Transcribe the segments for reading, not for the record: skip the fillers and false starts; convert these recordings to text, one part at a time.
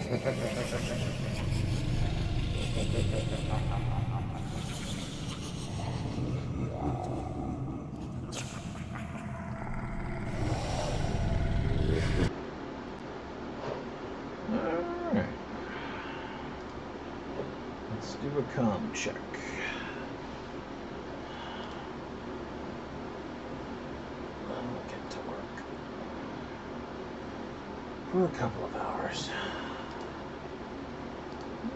Alright. Let's do a comm check. I'll get to work for a couple of hours.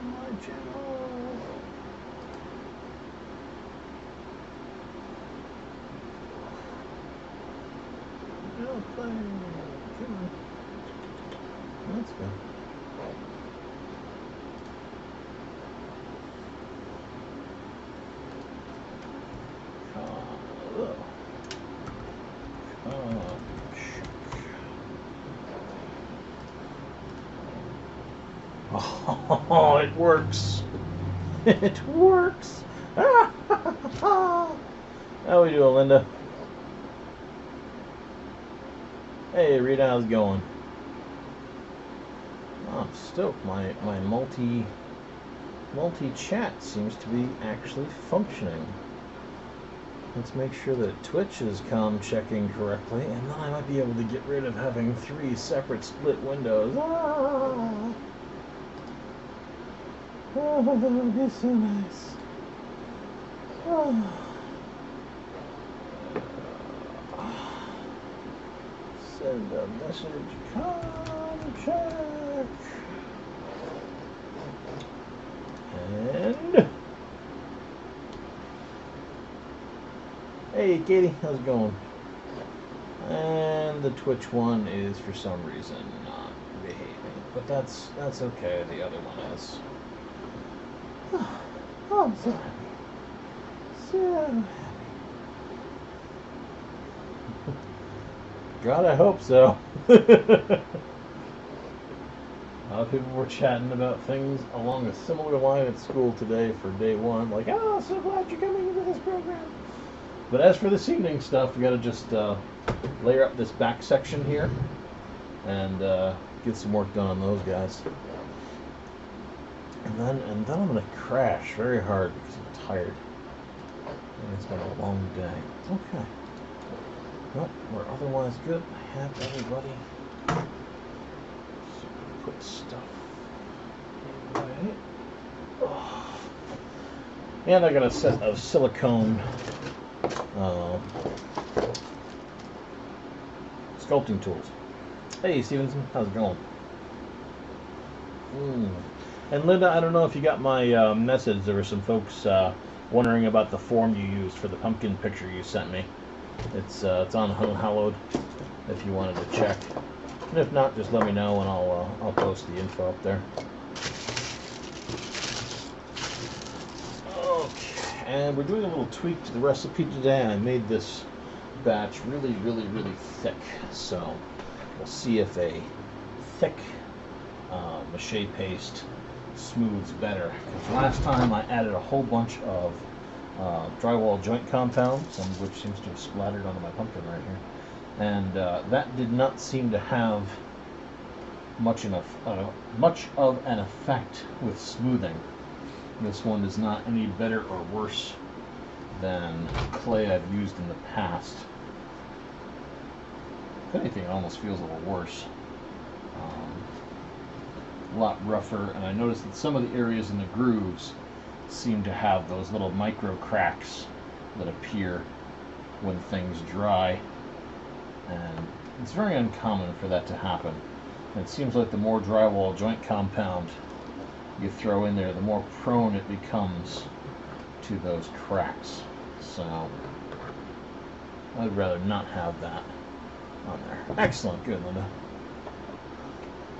My channel. Airplane. Come on. Let's go. Oh, it works. It works. How we doing, Linda? Hey, Rita, how's it going? Oh, I'm stoked. My multi-chat seems to be actually functioning. Let's make sure that Twitch is checking correctly, and then I might be able to get rid of having 3 separate split windows. Ah! Oh, that would be so nice. Oh. Send a message, check. And hey, Katie, how's it going? And the Twitch one is for some reason not behaving, but that's okay. The other one is. Oh, I'm so happy. So happy. God, I hope so. A lot of people were chatting about things along a similar line at school today for day one. Like, oh, so glad you're coming into this program. But as for this evening stuff, we got to just layer up this back section here and get some work done on those guys. And then I'm gonna crash very hard because I'm tired. And it's been a long day. Okay. Well, we're otherwise good. I have everybody. So put stuff away. Oh. And I got a set of silicone sculpting tools. Hey, Stevenson, how's it going? And Linda, I don't know if you got my message. There were some folks wondering about the form you used for the pumpkin picture you sent me. It's on Unhallowed if you wanted to check. And if not, just let me know and I'll post the info up there. Okay, and we're doing a little tweak to the recipe today. I made this batch really thick, so we'll see if a thick mache paste smooths better. Because last time I added a whole bunch of drywall joint compound, some of which seems to have splattered onto my pumpkin right here, and that did not seem to have much of an effect with smoothing. This one is not any better or worse than clay I've used in the past. If anything, it almost feels a little worse. A lot rougher, and I noticed that some of the areas in the grooves seem to have those little micro cracks that appear when things dry, and it's very uncommon for that to happen. And it seems like the more drywall joint compound you throw in there, the more prone it becomes to those cracks. So I'd rather not have that on there. Excellent, good, Linda.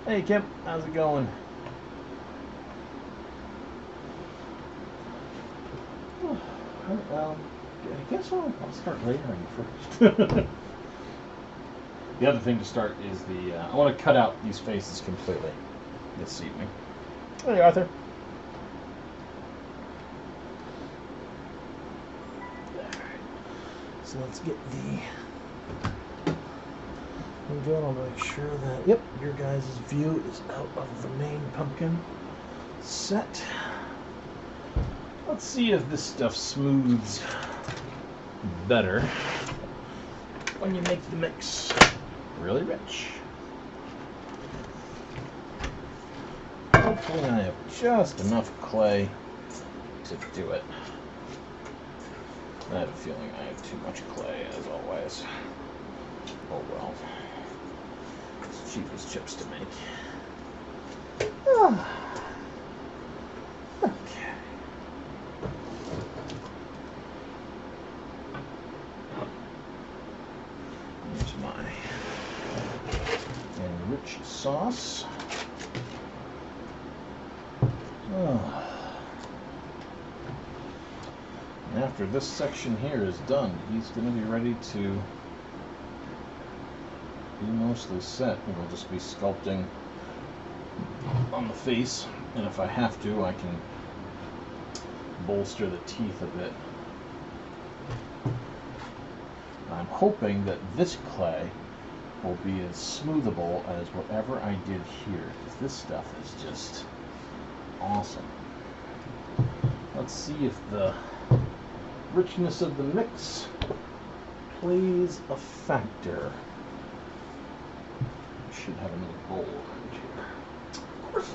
Hey Kim, how's it going? I guess I'll start layering first. The other thing to start is I want to cut out these faces completely this evening. Hey Arthur. Alright, so let's get Again, I'll make sure that, yep, your guys' view is out of the main pumpkin set. Let's see if this stuff smooths better when you make the mix really rich. Hopefully I have just enough clay to do it. I have a feeling I have too much clay, as always. Oh well. It's cheap as chips to make. Okay. Here's my enriched sauce. And after this section here is done, he's going to be ready to be mostly set. We'll just be sculpting on the face, and if I have to, I can bolster the teeth a bit. I'm hoping that this clay will be as smoothable as whatever I did here, because this stuff is just awesome. Let's see if the richness of the mix plays a factor. I should have another bowl around here. Of course.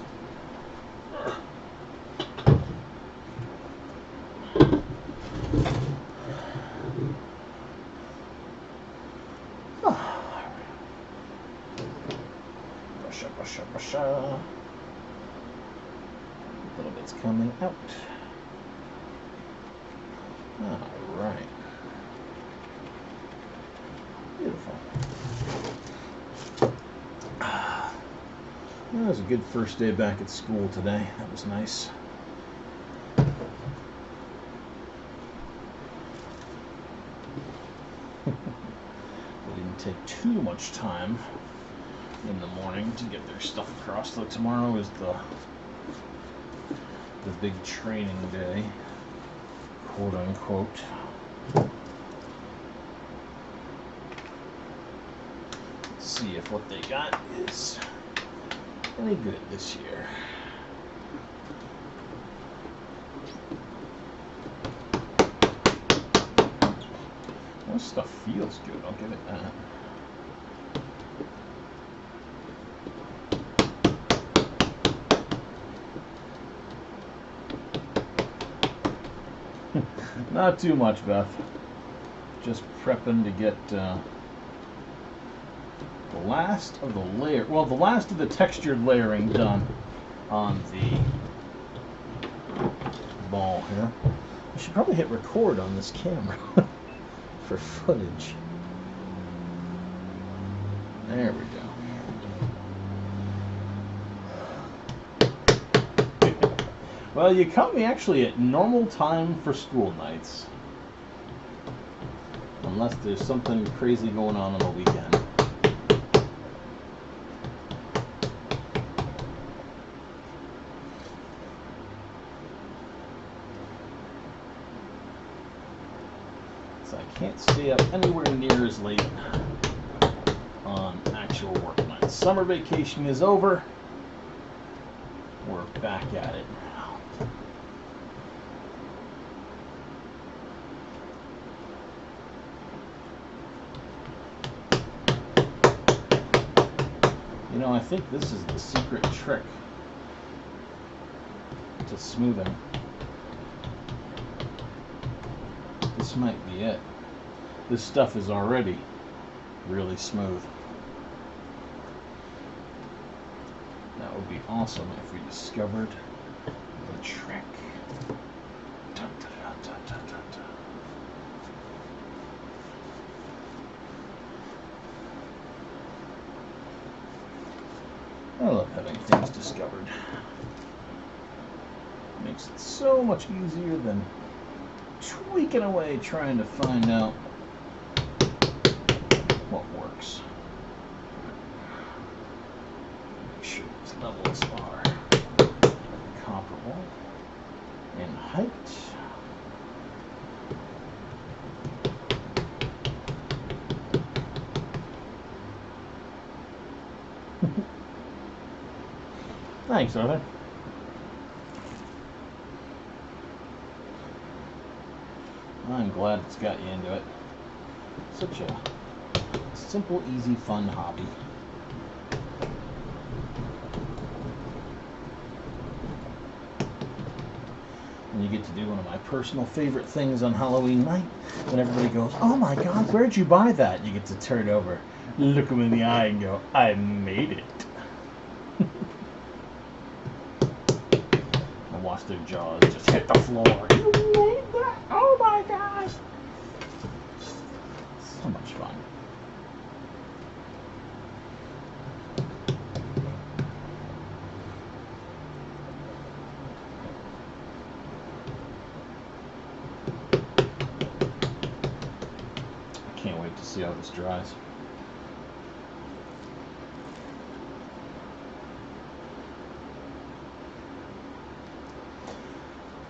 Brush. A little bit's coming out. Alright. Beautiful. That was a good first day back at school today. That was nice. It didn't take too much time in the morning to get their stuff across, though tomorrow is the big training day, quote unquote. Let's see if what they got is any good this year. This stuff feels good, I'll give it that. Not too much, Beth. Just prepping to get the last of the layer, well, the last of the textured layering done on the ball here. I should probably hit record on this camera for footage. There we go. Well, you caught me actually at normal time for school nights. Unless there's something crazy going on the weekend. So I can't stay up anywhere near as late on actual work nights. Summer vacation is over. We're back at it. You know, I think this is the secret trick to smoothing. This might be it. This stuff is already really smooth. That would be awesome if we discovered the trick. Dun, dun, dun, dun, dun, dun, dun. I love having things discovered. Makes it so much easier than tweaking away trying to find out what works. Make sure these levels are comparable in height. Thanks, Arthur. I'm glad it's got you into it. Such a simple, easy, fun hobby. And you get to do one of my personal favorite things on Halloween night, when everybody goes, "Oh my God, where'd you buy that?" You get to turn over, look them in the eye, and go, "I made it." And watch their jaws just hit the floor. You made that? Oh my gosh! So much fun. Can't wait to see how this dries.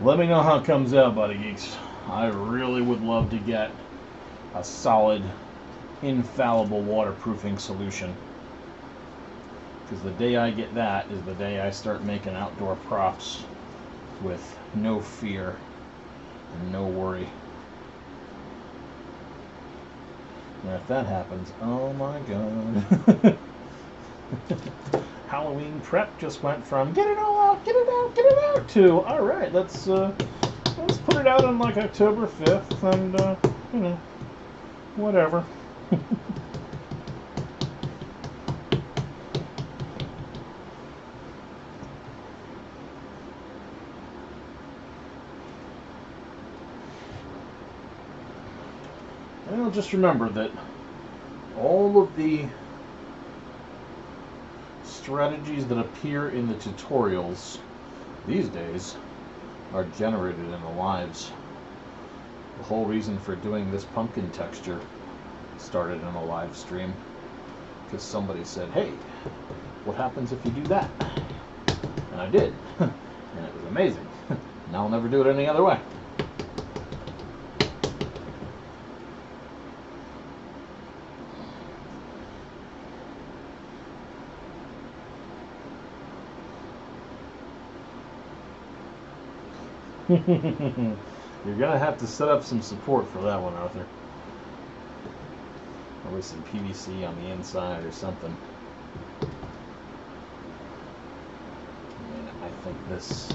Let me know how it comes out, buddy geeks. I really would love to get a solid, infallible waterproofing solution. Because the day I get that is the day I start making outdoor props with no fear and no worry. And if that happens, oh my God. Halloween prep just went from get it all out, get it out, get it out to all right, let's put it out on like October 5th and you know, whatever. And just remember that all of the strategies that appear in the tutorials these days are generated in the lives. The whole reason for doing this pumpkin texture started in a live stream because somebody said, "Hey, what happens if you do that?" And I did, and it was amazing. Now I'll never do it any other way. You're gonna have to set up some support for that one, Arthur. Or with some PVC on the inside or something. I think this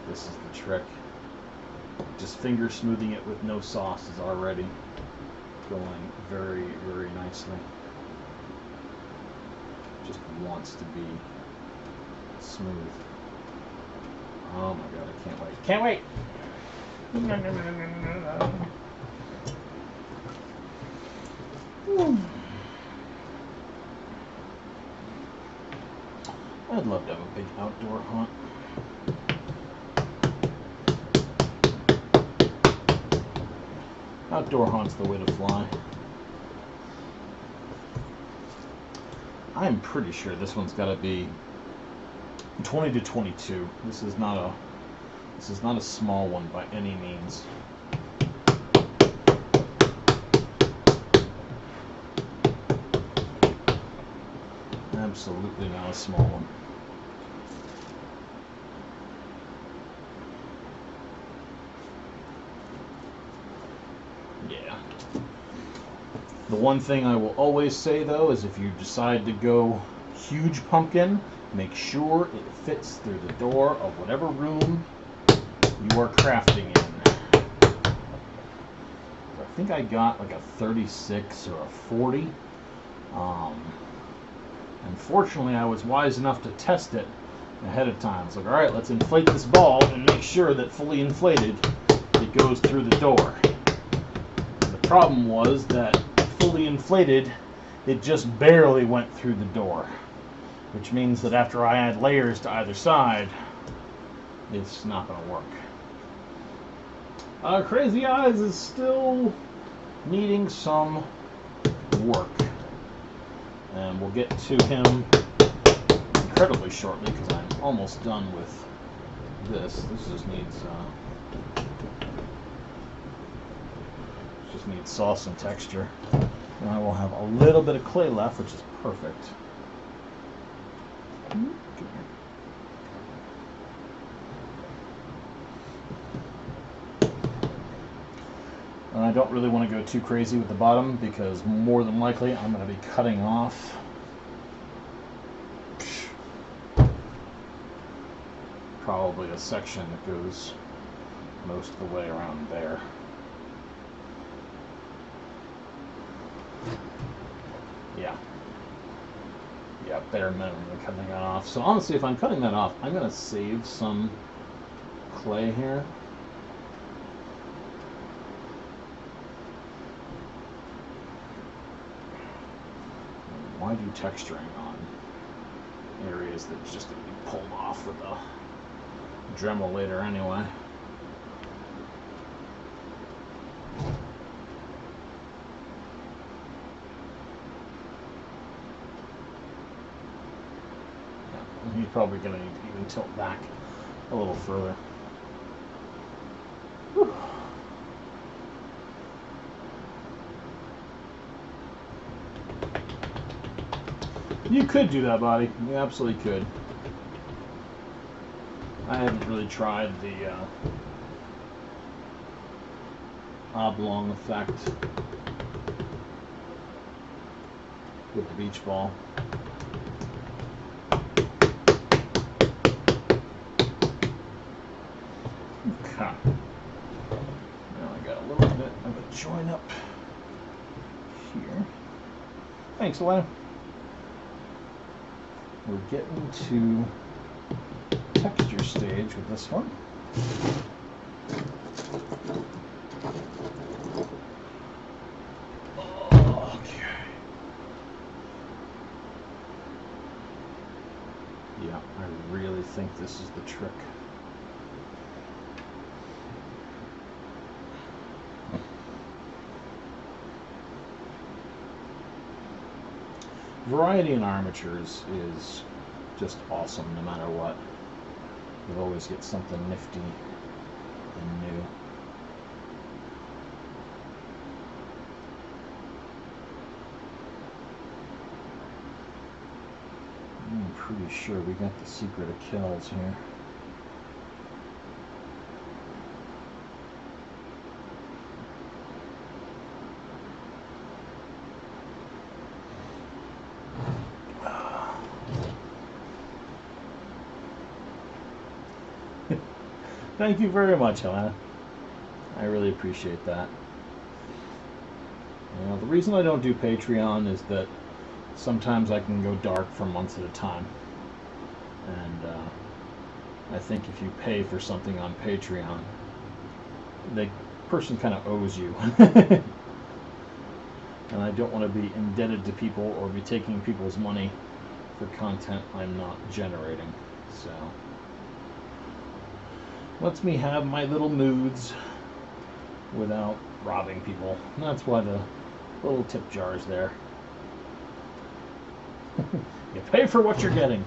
is the trick. Just finger smoothing it with no sauce is already going very, very nicely. Just wants to be smooth. Oh my God, I can't wait. Can't wait! I'd love to have a big outdoor hunt. Outdoor hunt's the way to fly. I'm pretty sure this one's got to be 20 to 22. This is not a small one by any means. Absolutely not a small one. Yeah. The one thing I will always say though is if you decide to go huge pumpkin, make sure it fits through the door of whatever room you are crafting in. I think I got like a 36 or a 40. Unfortunately, I was wise enough to test it ahead of time. It's like, all right, let's inflate this ball and make sure that fully inflated, it goes through the door. And the problem was that fully inflated, it just barely went through the door. Which means that after I add layers to either side, it's not going to work. Crazy Eyes is still needing some work. And we'll get to him incredibly shortly because I'm almost done with this. This just needs sauce and texture. And I will have a little bit of clay left, which is perfect. And I don't really want to go too crazy with the bottom because more than likely I'm going to be cutting off probably a section that goes most of the way around there. Yeah. Yeah, bare minimum cutting that off. So honestly, if I'm cutting that off, I'm going to save some clay here. Why do texturing on areas that's just going to be pulled off with a Dremel later anyway? Yeah, he's probably going to need to even tilt back a little further. Whew. You could do that, buddy. You absolutely could. I haven't really tried the oblong effect with the beach ball. Okay. Now I got a little bit of a join up here. Thanks, Elena. We're getting to texture stage with this one. Okay. Yeah, I really think this is the trick. Variety in armatures is just awesome no matter what. You always get something nifty and new. I'm pretty sure we got the secret of kills here. Thank you very much, Helena. I really appreciate that. You know, the reason I don't do Patreon is that sometimes I can go dark for months at a time. And I think if you pay for something on Patreon, the person kind of owes you. And I don't want to be indebted to people or be taking people's money for content I'm not generating. So lets me have my little moods without robbing people. And that's why the little tip jar is there. You pay for what you're getting.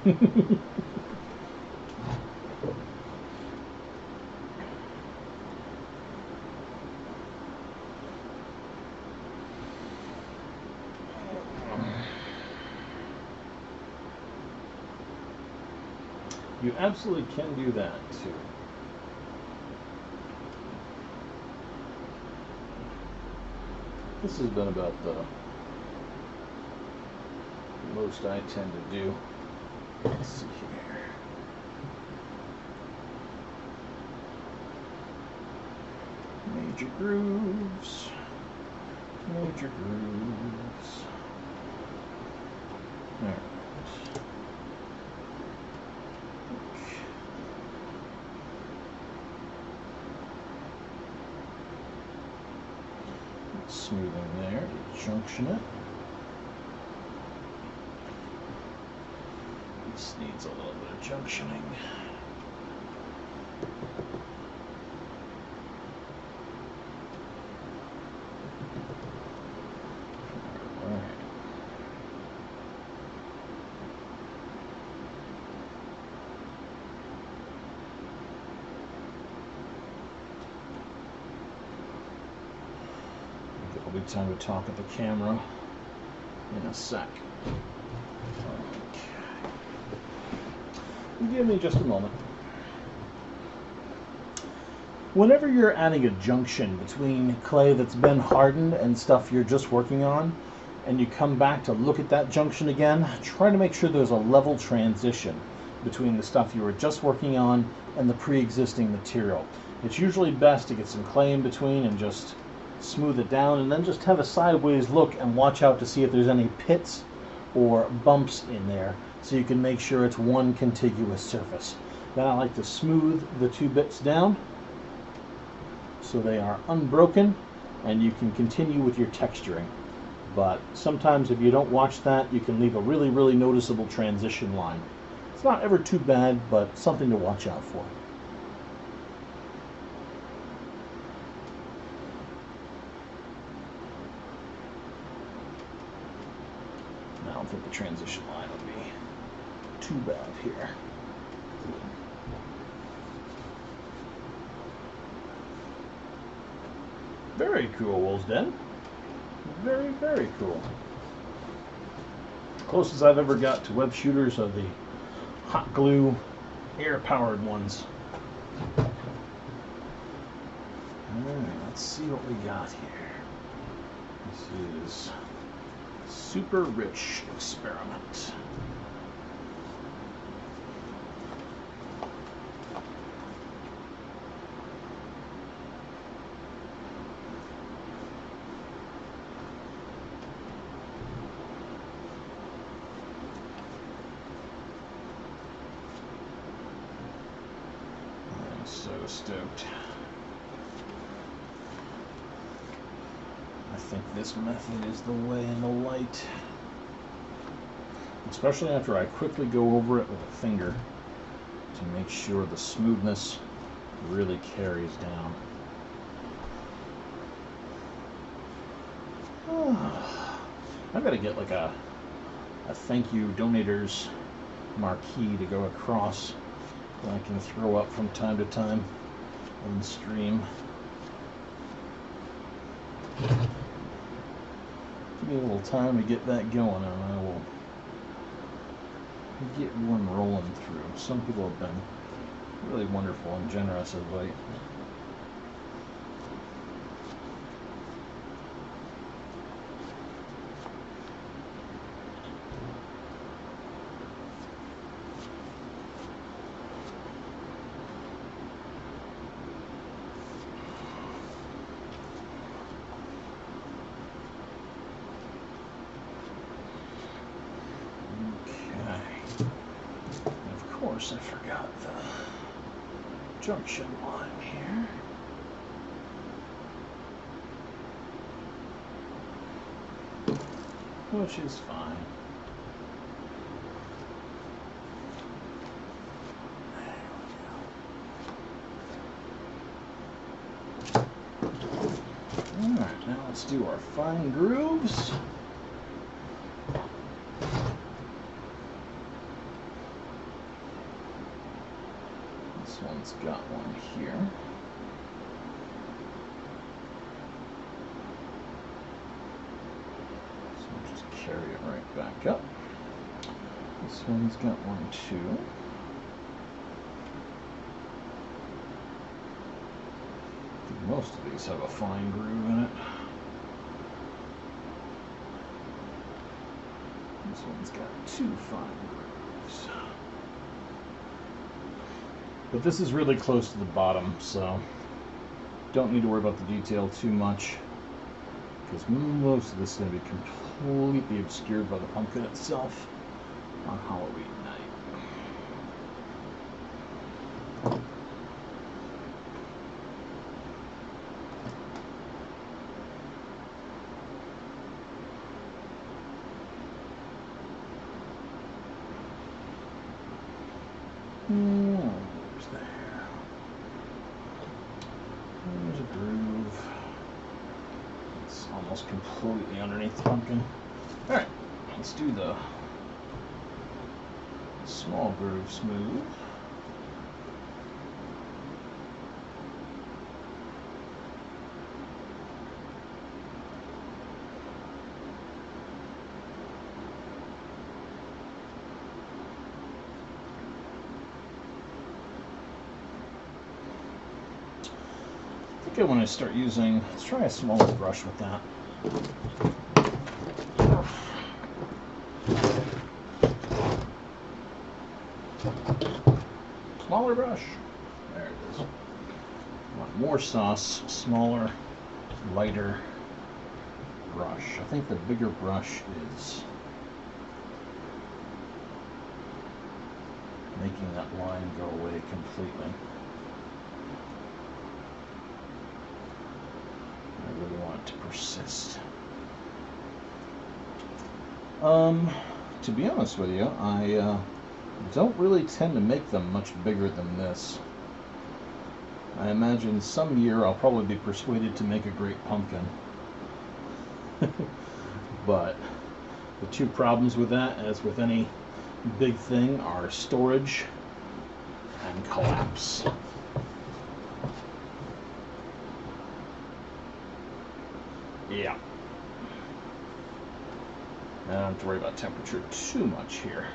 You absolutely can do that too. This has been about the most I tend to do. Let's see here. Major grooves. Major grooves. Alright. Smoothing there to junction it. This needs a little bit of junctioning. Alright. It'll be time to talk at the camera in a sec. Okay. Give me just a moment. Whenever you're adding a junction between clay that's been hardened and stuff you're just working on, and you come back to look at that junction again, try to make sure there's a level transition between the stuff you were just working on and the pre-existing material. It's usually best to get some clay in between and just smooth it down, and then just have a sideways look and watch out to see if there's any pits or bumps in there, so you can make sure it's one contiguous surface. Then I like to smooth the two bits down so they are unbroken, and you can continue with your texturing. But sometimes if you don't watch that, you can leave a really, really noticeable transition line. It's not ever too bad, but something to watch out for. I don't think the transition line will be too bad here. Very cool, Wolf's Den. Very, very cool. Closest I've ever got to web shooters are the hot glue air-powered ones. Alright, let's see what we got here. This is Super Rich Experiment. I'm so stoked. I think this method is the way in the light. Especially after I quickly go over it with a finger to make sure the smoothness really carries down. I've got to get like a thank you donators marquee to go across that I can throw up from time to time on the stream. Give me a little time to get that going, and I will get one rolling through. Some people have been really wonderful and generous of late. I forgot the junction line here. Which is fine. Alright, now let's do our fine grooves. This one's got one here. So we'll just carry it right back up. This one's got one too. I think most of these have a fine groove in it. This one's got two fine grooves. But this is really close to the bottom, so don't need to worry about the detail too much, because most of this is going to be completely obscured by the pumpkin itself on Halloween night. There's there. There's a groove. It's almost completely underneath the pumpkin. Alright, let's do the small groove smooth. think I want to start using, let's try a smaller brush with that. Smaller brush. There it is. Want more sauce, smaller, lighter brush. I think the bigger brush is making that line go away completely. I really want it to persist. To be honest with you, I don't really tend to make them much bigger than this. I imagine some year I'll probably be persuaded to make a great pumpkin. But the two problems with that, as with any big thing, are storage and collapse. Yeah. I don't have to worry about temperature too much here.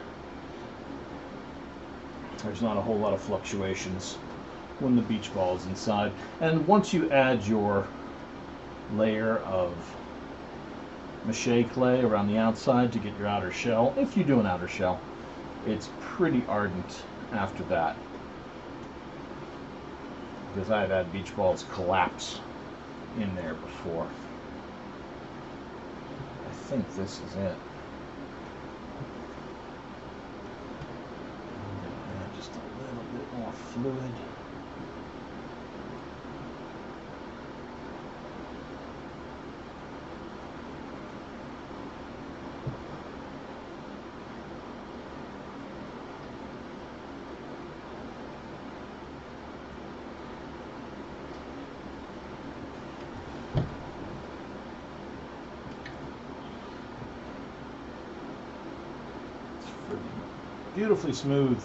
There's not a whole lot of fluctuations when the beach ball is inside. And once you add your layer of mache clay around the outside to get your outer shell, if you do an outer shell, it's pretty ardent after that. Because I've had beach balls collapse in there before. I think this is it. Just a little bit more fluid. Beautifully smooth.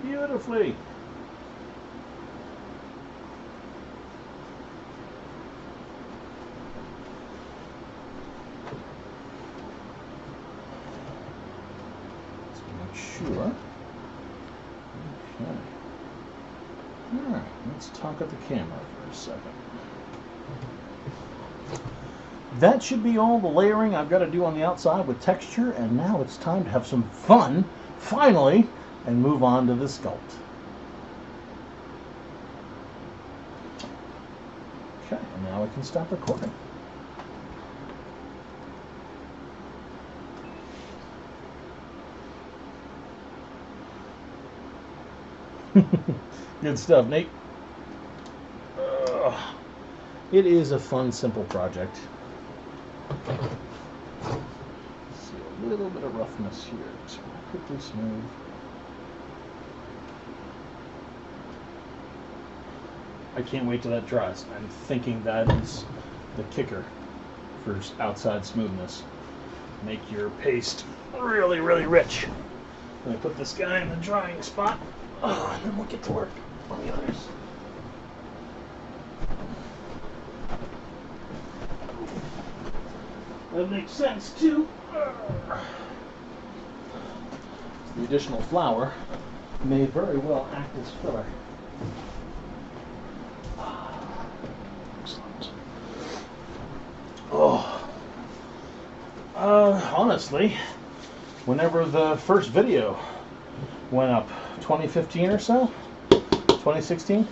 Beautifully. Let's make sure. Okay. Alright, let's talk at the camera for a second. That should be all the layering I've got to do on the outside with texture, and now it's time to have some fun, finally, and move on to the sculpt. Okay, and now we can stop recording. Good stuff, Nate. It is a fun, simple project. See a little bit of roughness here. Just quickly smooth. I can't wait till that dries. I'm thinking that is the kicker for outside smoothness. Make your paste really, really rich. Let me put this guy in the drying spot, and then we'll get to work on the others. That makes sense too. The additional flour may very well act as filler. Excellent. Oh, honestly, whenever the first video went up, 2015 or so, 2016,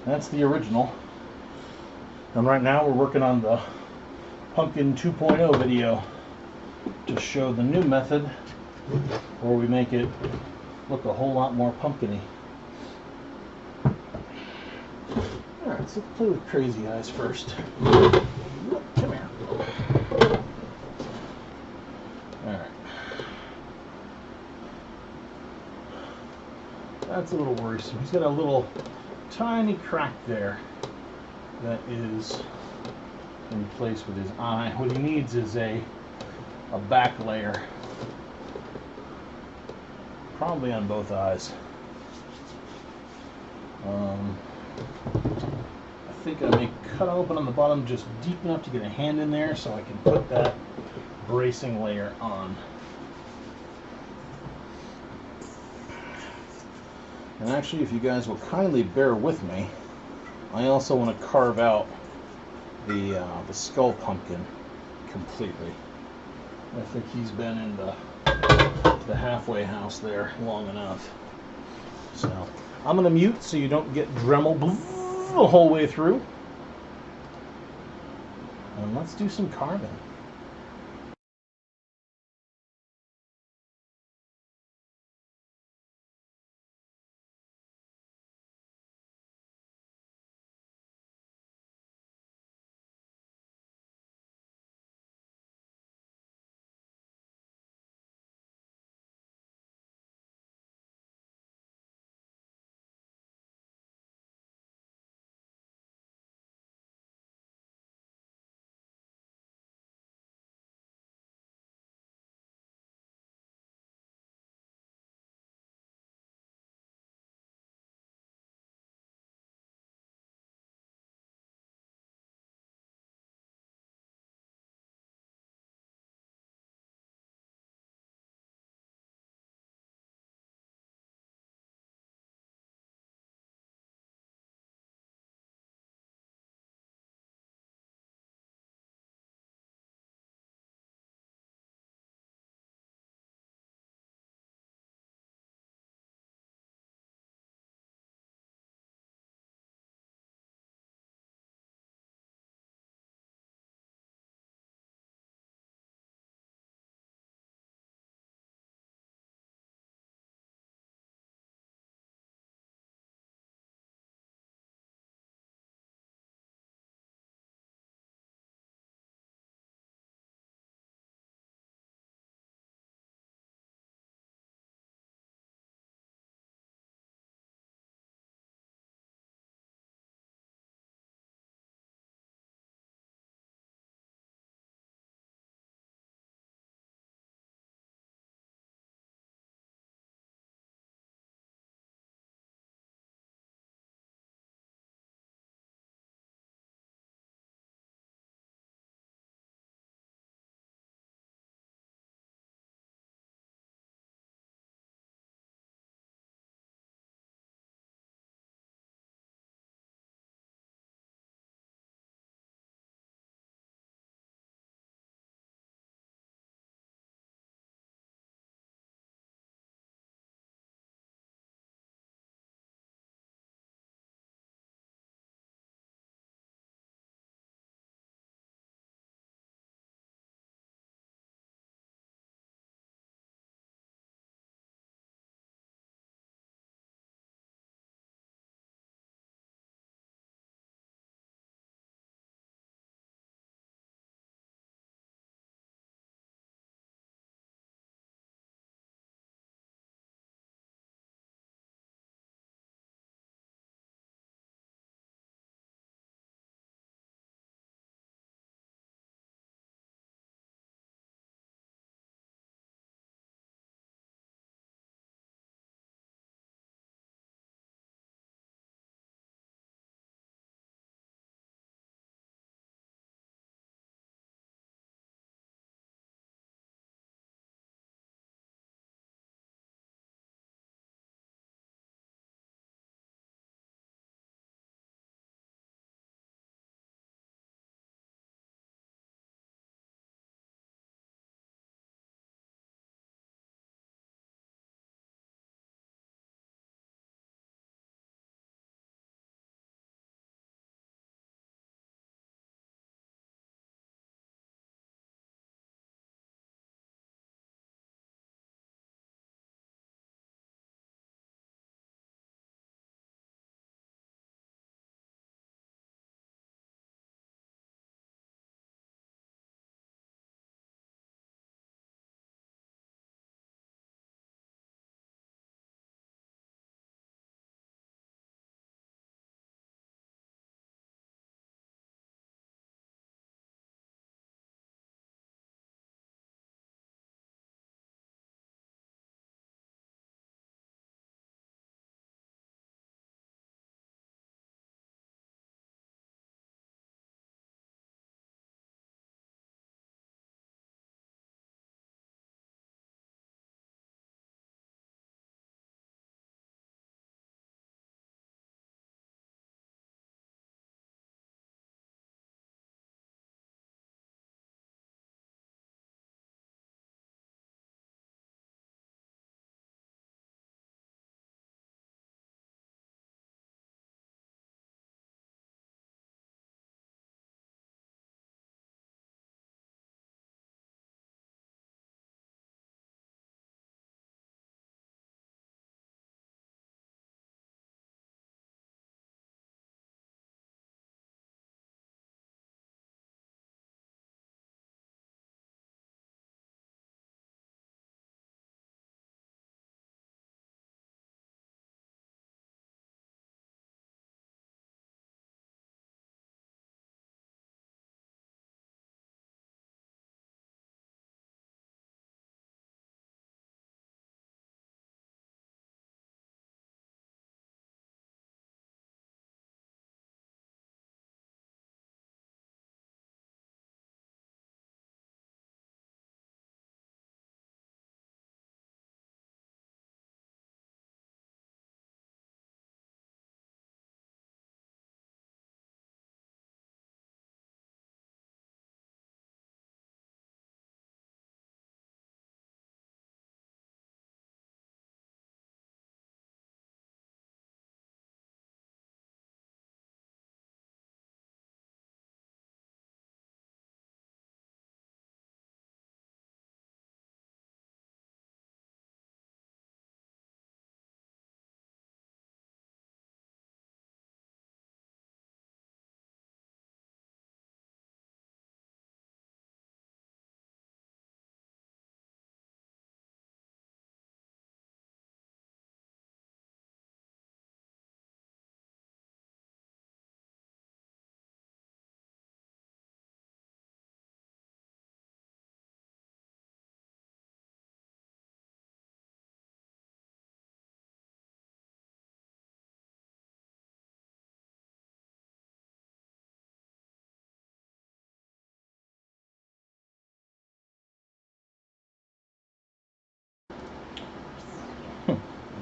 that's the original. And right now we're working on the Pumpkin 2.0 video to show the new method where we make it look a whole lot more pumpkin-y. Alright, so let's play with crazy eyes first. Come here. Alright. That's a little worrisome. He's got a little tiny crack there that is in place with his eye. What he needs is a back layer, probably on both eyes. I think I may cut open on the bottom just deep enough to get a hand in there so I can put that bracing layer on. And actually, if you guys will kindly bear with me, I also want to carve out the skull pumpkin completely. I think he's been in the halfway house there long enough. So I'm going to mute so you don't get Dremel the whole way through. And let's do some carving.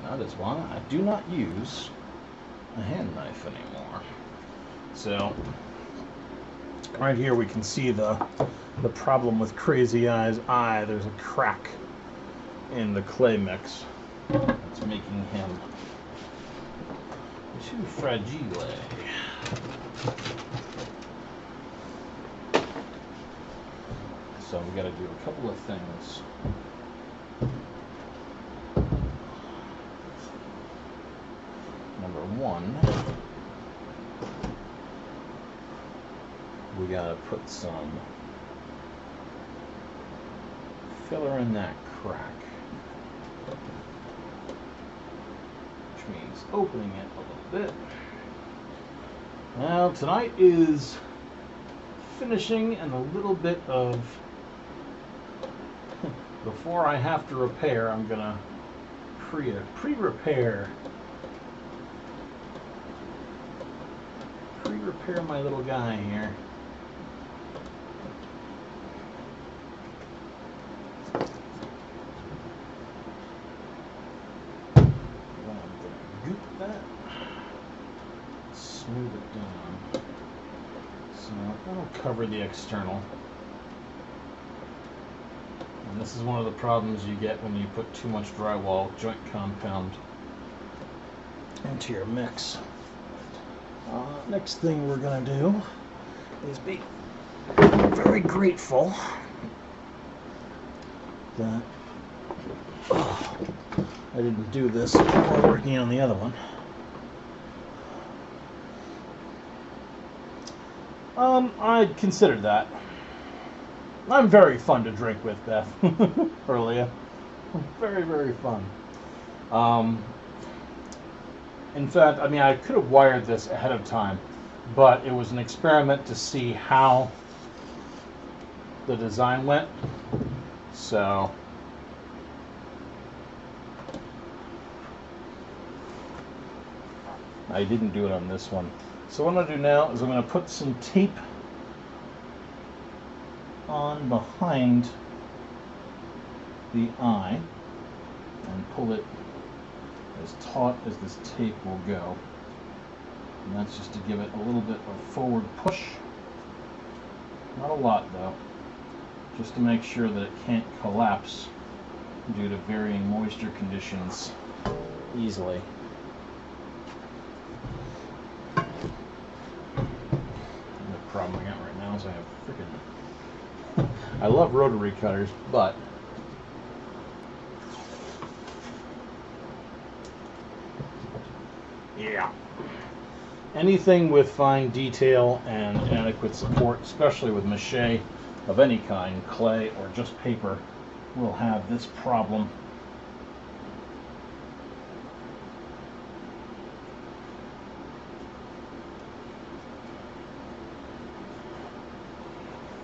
That is why I do not use a hand knife anymore. So, right here we can see the problem with Crazy Eye's eye. There's a crack in the clay mix. It's making him too fragile. So we got to do a couple of things. Number one, we got to put some filler in that crack, which means opening it a little bit. Now tonight is finishing and a little bit of, before I have to repair, I'm gonna pre-repair my little guy here. Goop that, smooth it down. So that'll cover the external. And this is one of the problems you get when you put too much drywall joint compound into your mix. Next thing we're going to do is be very grateful that I didn't do this while working on the other one. I considered that. I'm very fun to drink with, Beth. Earlier. Very, very fun. In fact, I mean, I could have wired this ahead of time, but it was an experiment to see how the design went. So I didn't do it on this one. So what I'm going to do now is I'm going to put some tape on behind the eye and pull it as taut as this tape will go. And that's just to give it a little bit of forward push. Not a lot though. Just to make sure that it can't collapse due to varying moisture conditions easily. The problem I got right now is I have freaking... I love rotary cutters, but yeah, anything with fine detail and adequate support, especially with mache of any kind, clay or just paper, will have this problem.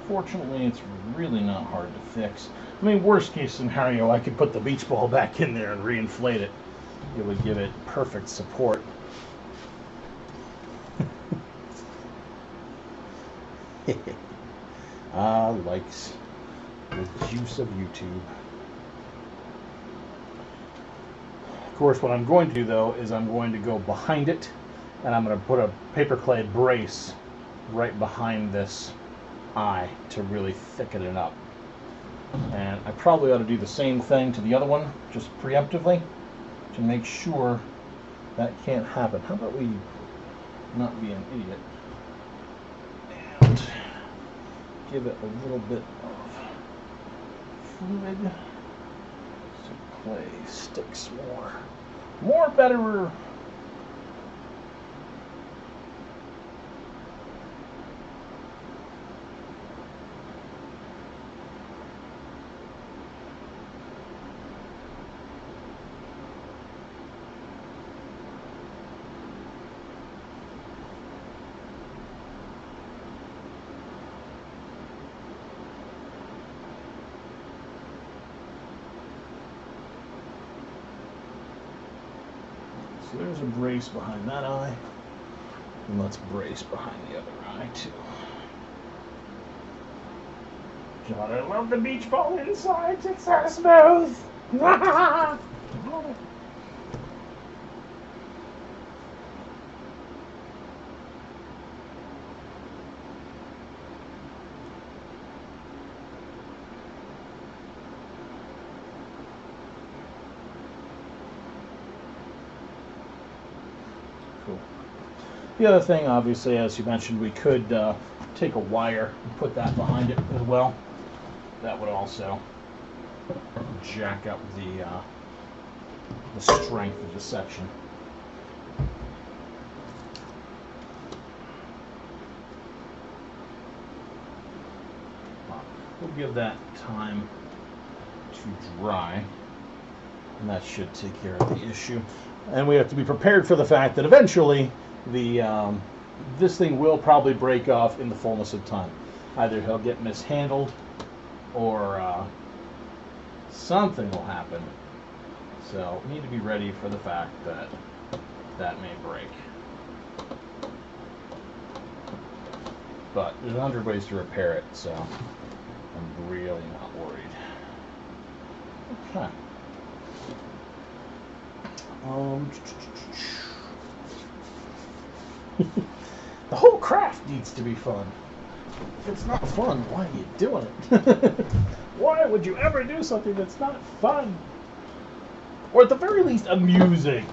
Fortunately, it's really not hard to fix. I mean, worst case scenario, I could put the beach ball back in there and reinflate it. It would give it perfect support. Likes the juice of YouTube. Of course, what I'm going to do though is I'm going to go behind it and I'm going to put a paper clay brace right behind this eye to really thicken it up. And I probably ought to do the same thing to the other one, just preemptively, to make sure that can't happen. How about we not be an idiot and give it a little bit of fluid so clay sticks more. More better. So there's a brace behind that eye, and let's brace behind the other eye too. God, I love the beach ball inside. It's so smooth. Cool. The other thing, obviously, as you mentioned, we could take a wire and put that behind it as well. That would also jack up the strength of the section. We'll give that time to dry, and that should take care of the issue. And we have to be prepared for the fact that eventually this thing will probably break off in the fullness of time. Either he'll get mishandled or something will happen. So we need to be ready for the fact that that may break. But there's 100 ways to repair it, so I'm really not worried. Okay. The whole craft needs to be fun. If it's not fun, why are you doing it? Why would you ever do something that's not fun? Or at the very least, amusing.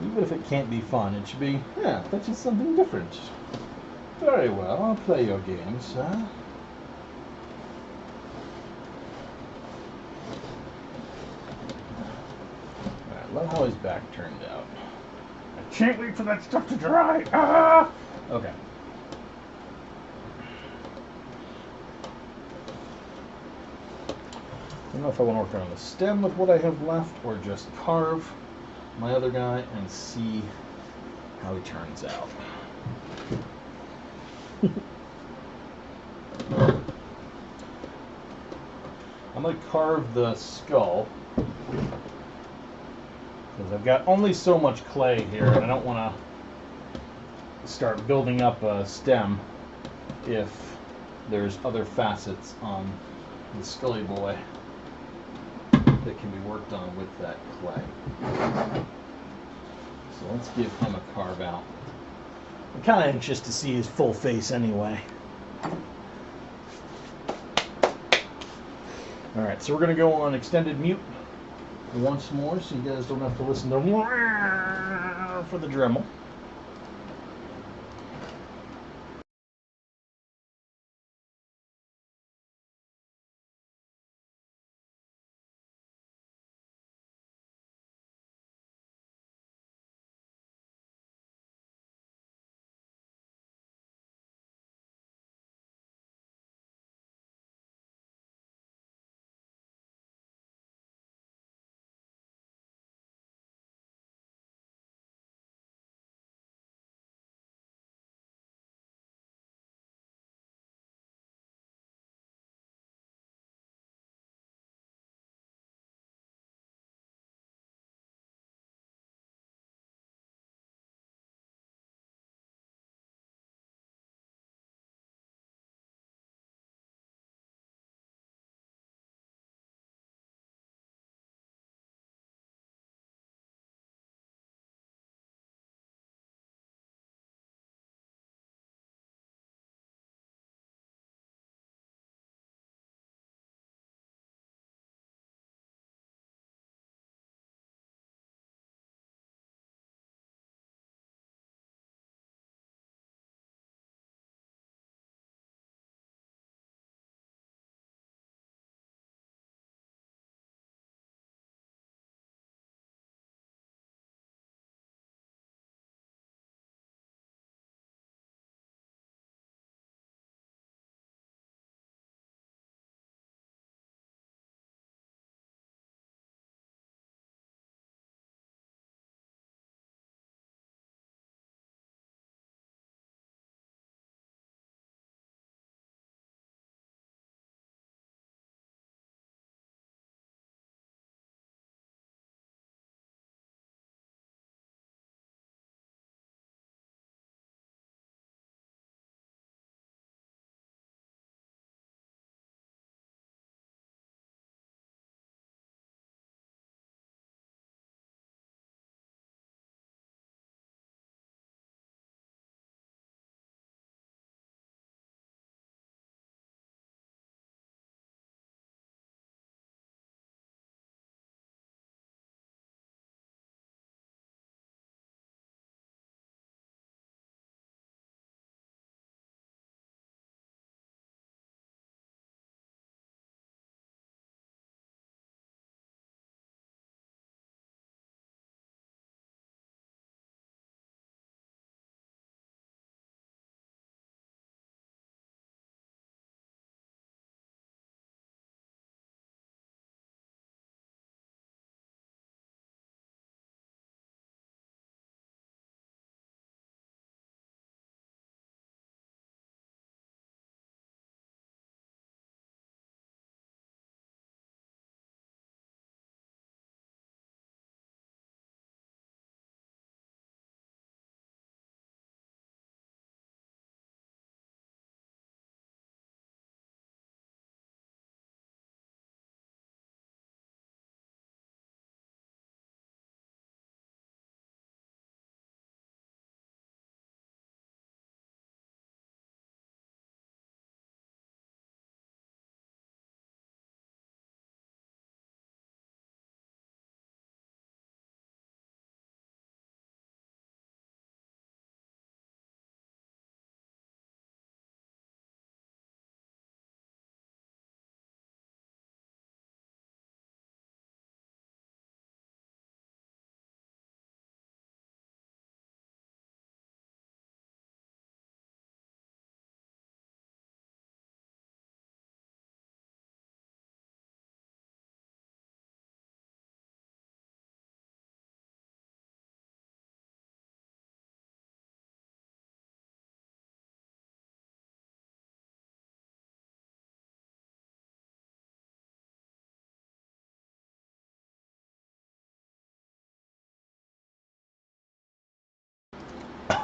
Even if it can't be fun, it should be, yeah, that's just something different. Very well, I'll play your games, huh? Alright, love how his back turned out. I can't wait for that stuff to dry! Ah! Okay. I don't know if I want to work on the stem with what I have left or just carve my other guy and see how he turns out. I'm going to carve the skull because I've got only so much clay here and I don't want to start building up a stem if there's other facets on the Scully boy that can be worked on with that clay. So let's give him a carve out. I'm kind of anxious to see his full face anyway. Alright, so we're going to go on extended mute once more so you guys don't have to listen to for the Dremel.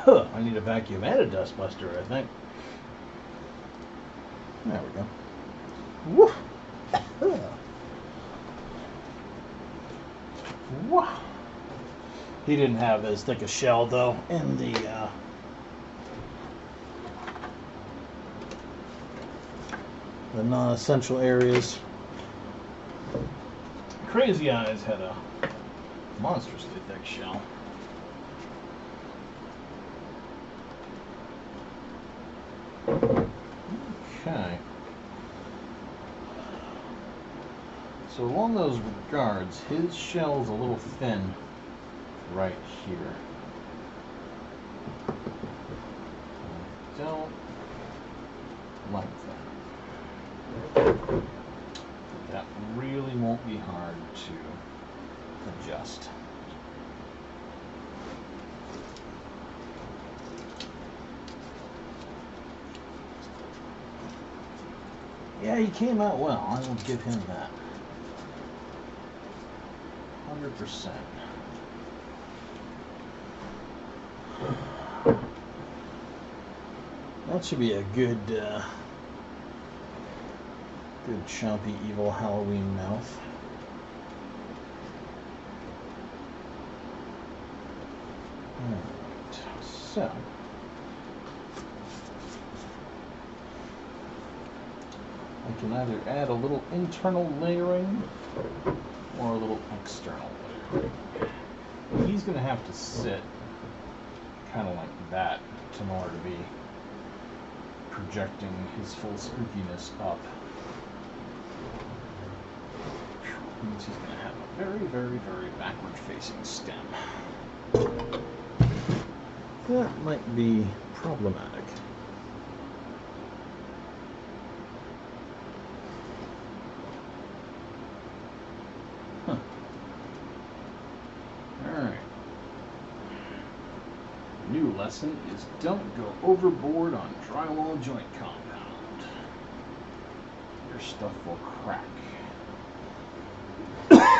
I need a vacuum and a dust buster, I think. There we go. Woof! Woof! He didn't have as thick a shell, though, in the non-essential areas. Crazy Eyes had a monstrously thick shell. Okay. So along those regards, his shell's a little thin right here. I don't like that. That really won't be hard to adjust. Yeah, he came out well. I will give him that. 100%. That should be a good chompy evil Halloween mouth. Alright, so I can either add a little internal layering or a little external layering. He's going to have to sit kind of like that in order to be projecting his full spookiness up. Means he's going to have a very, very, very backward-facing stem. That might be problematic. Huh. Alright. New lesson is don't go overboard on drywall joint compound. Your stuff will crack. I'm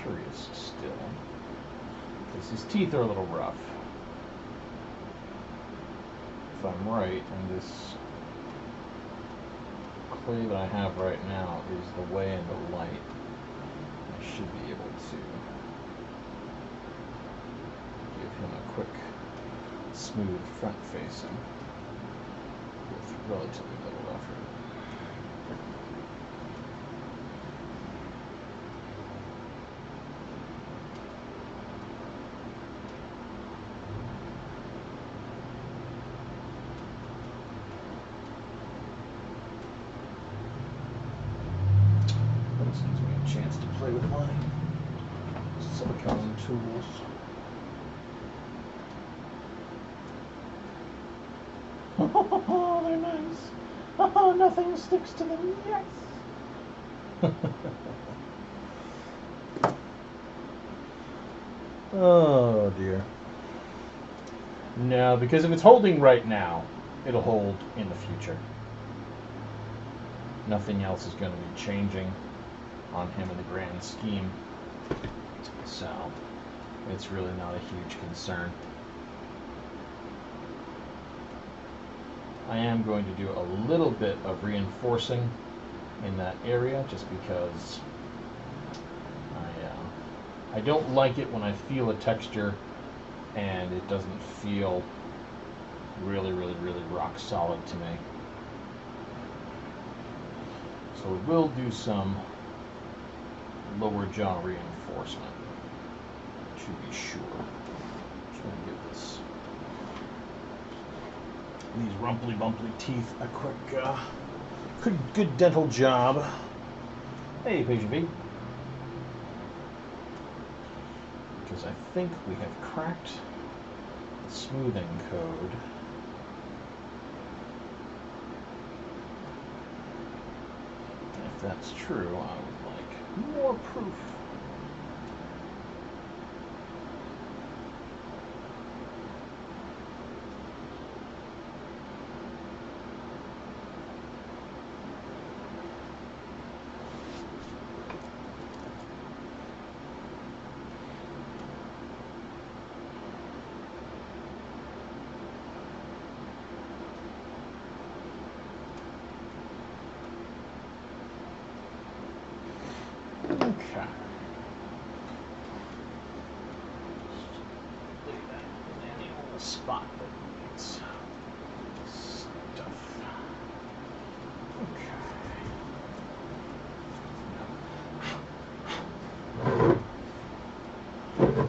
curious still, because his teeth are a little rough. If I'm right, and this clay that I have right now is the way in the light, I should be able to give him a quick, smooth front facing with relatively little effort. This gives me a chance to play with my silicone tools. Oh, they're nice. Oh, nothing sticks to them. Yes. Oh dear. No, because if it's holding right now, it'll hold in the future. Nothing else is going to be changing on him in the grand scheme. So, it's really not a huge concern. I am going to do a little bit of reinforcing in that area just because I don't like it when I feel a texture and it doesn't feel really, really, really rock solid to me. So we will do some lower jaw reinforcement to be sure. Just going to give these rumply bumply teeth a quick, good dental job. Hey, patient B. Because I think we have cracked the smoothing code. And if that's true, I would like more proof. the spot that needs stuff. Okay.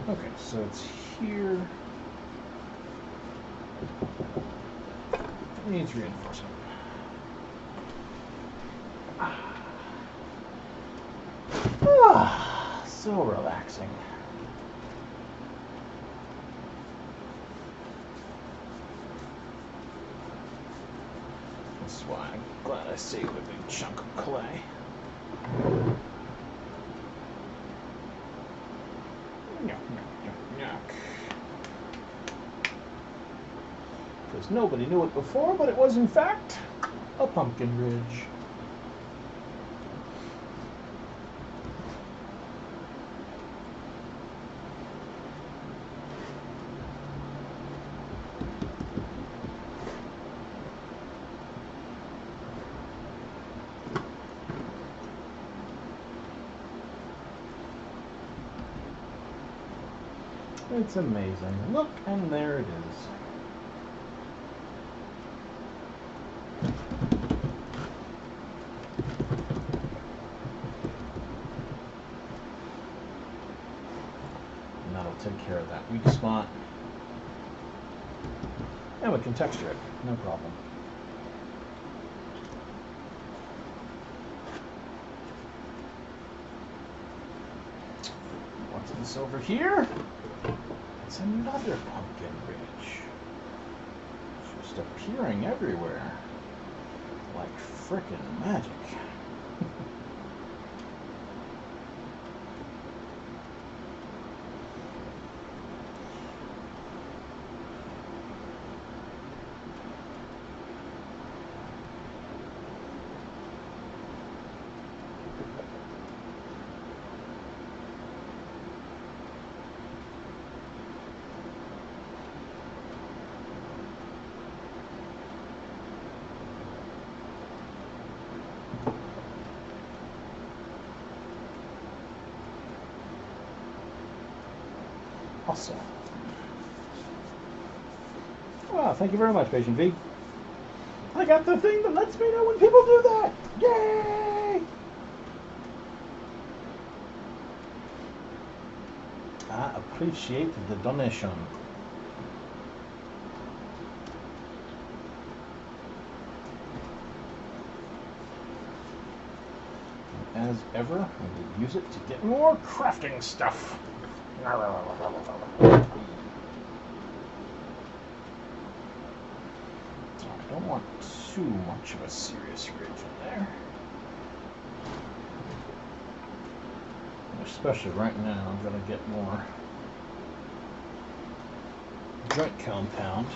Okay, so it's here. It needs reinforcement. So relaxing. That's why I'm glad I saved a big chunk of clay. Because nobody knew it before, but it was in fact a pumpkin ridge. It's amazing. Look, and there it is. And that'll take care of that weak spot. And we can texture it, no problem. What's this over here? It's another pumpkin ridge. Just appearing everywhere. Like frickin' magic. Awesome. Well, thank you very much, Patient V. I got the thing that lets me know when people do that! Yay! I appreciate the donation. As ever, I will use it to get more crafting stuff. I don't want too much of a serious ridge in there. Especially right now, I'm going to get more joint compound.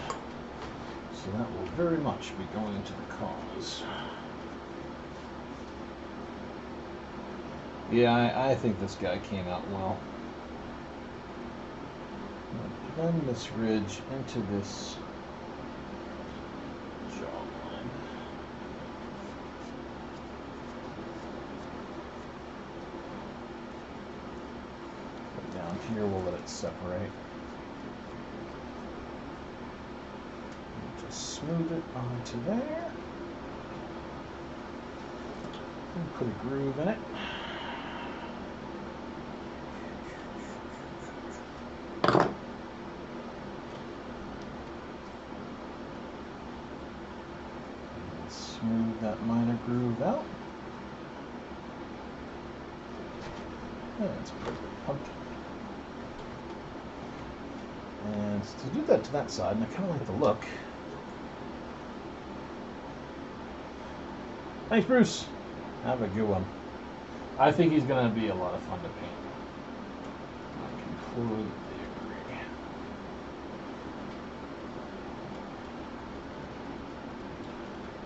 So that will very much be going to the cause. Yeah, I think this guy came out well. Blend this ridge into this jawline. But down here, we'll let it separate. And just smooth it onto there. And put a groove in it. Smooth that minor groove out. And it's perfect pumpkin. And to do that to that side, and I kind of like the look. Thanks, Bruce. Have a good one. I think he's going to be a lot of fun to paint. I completely agree.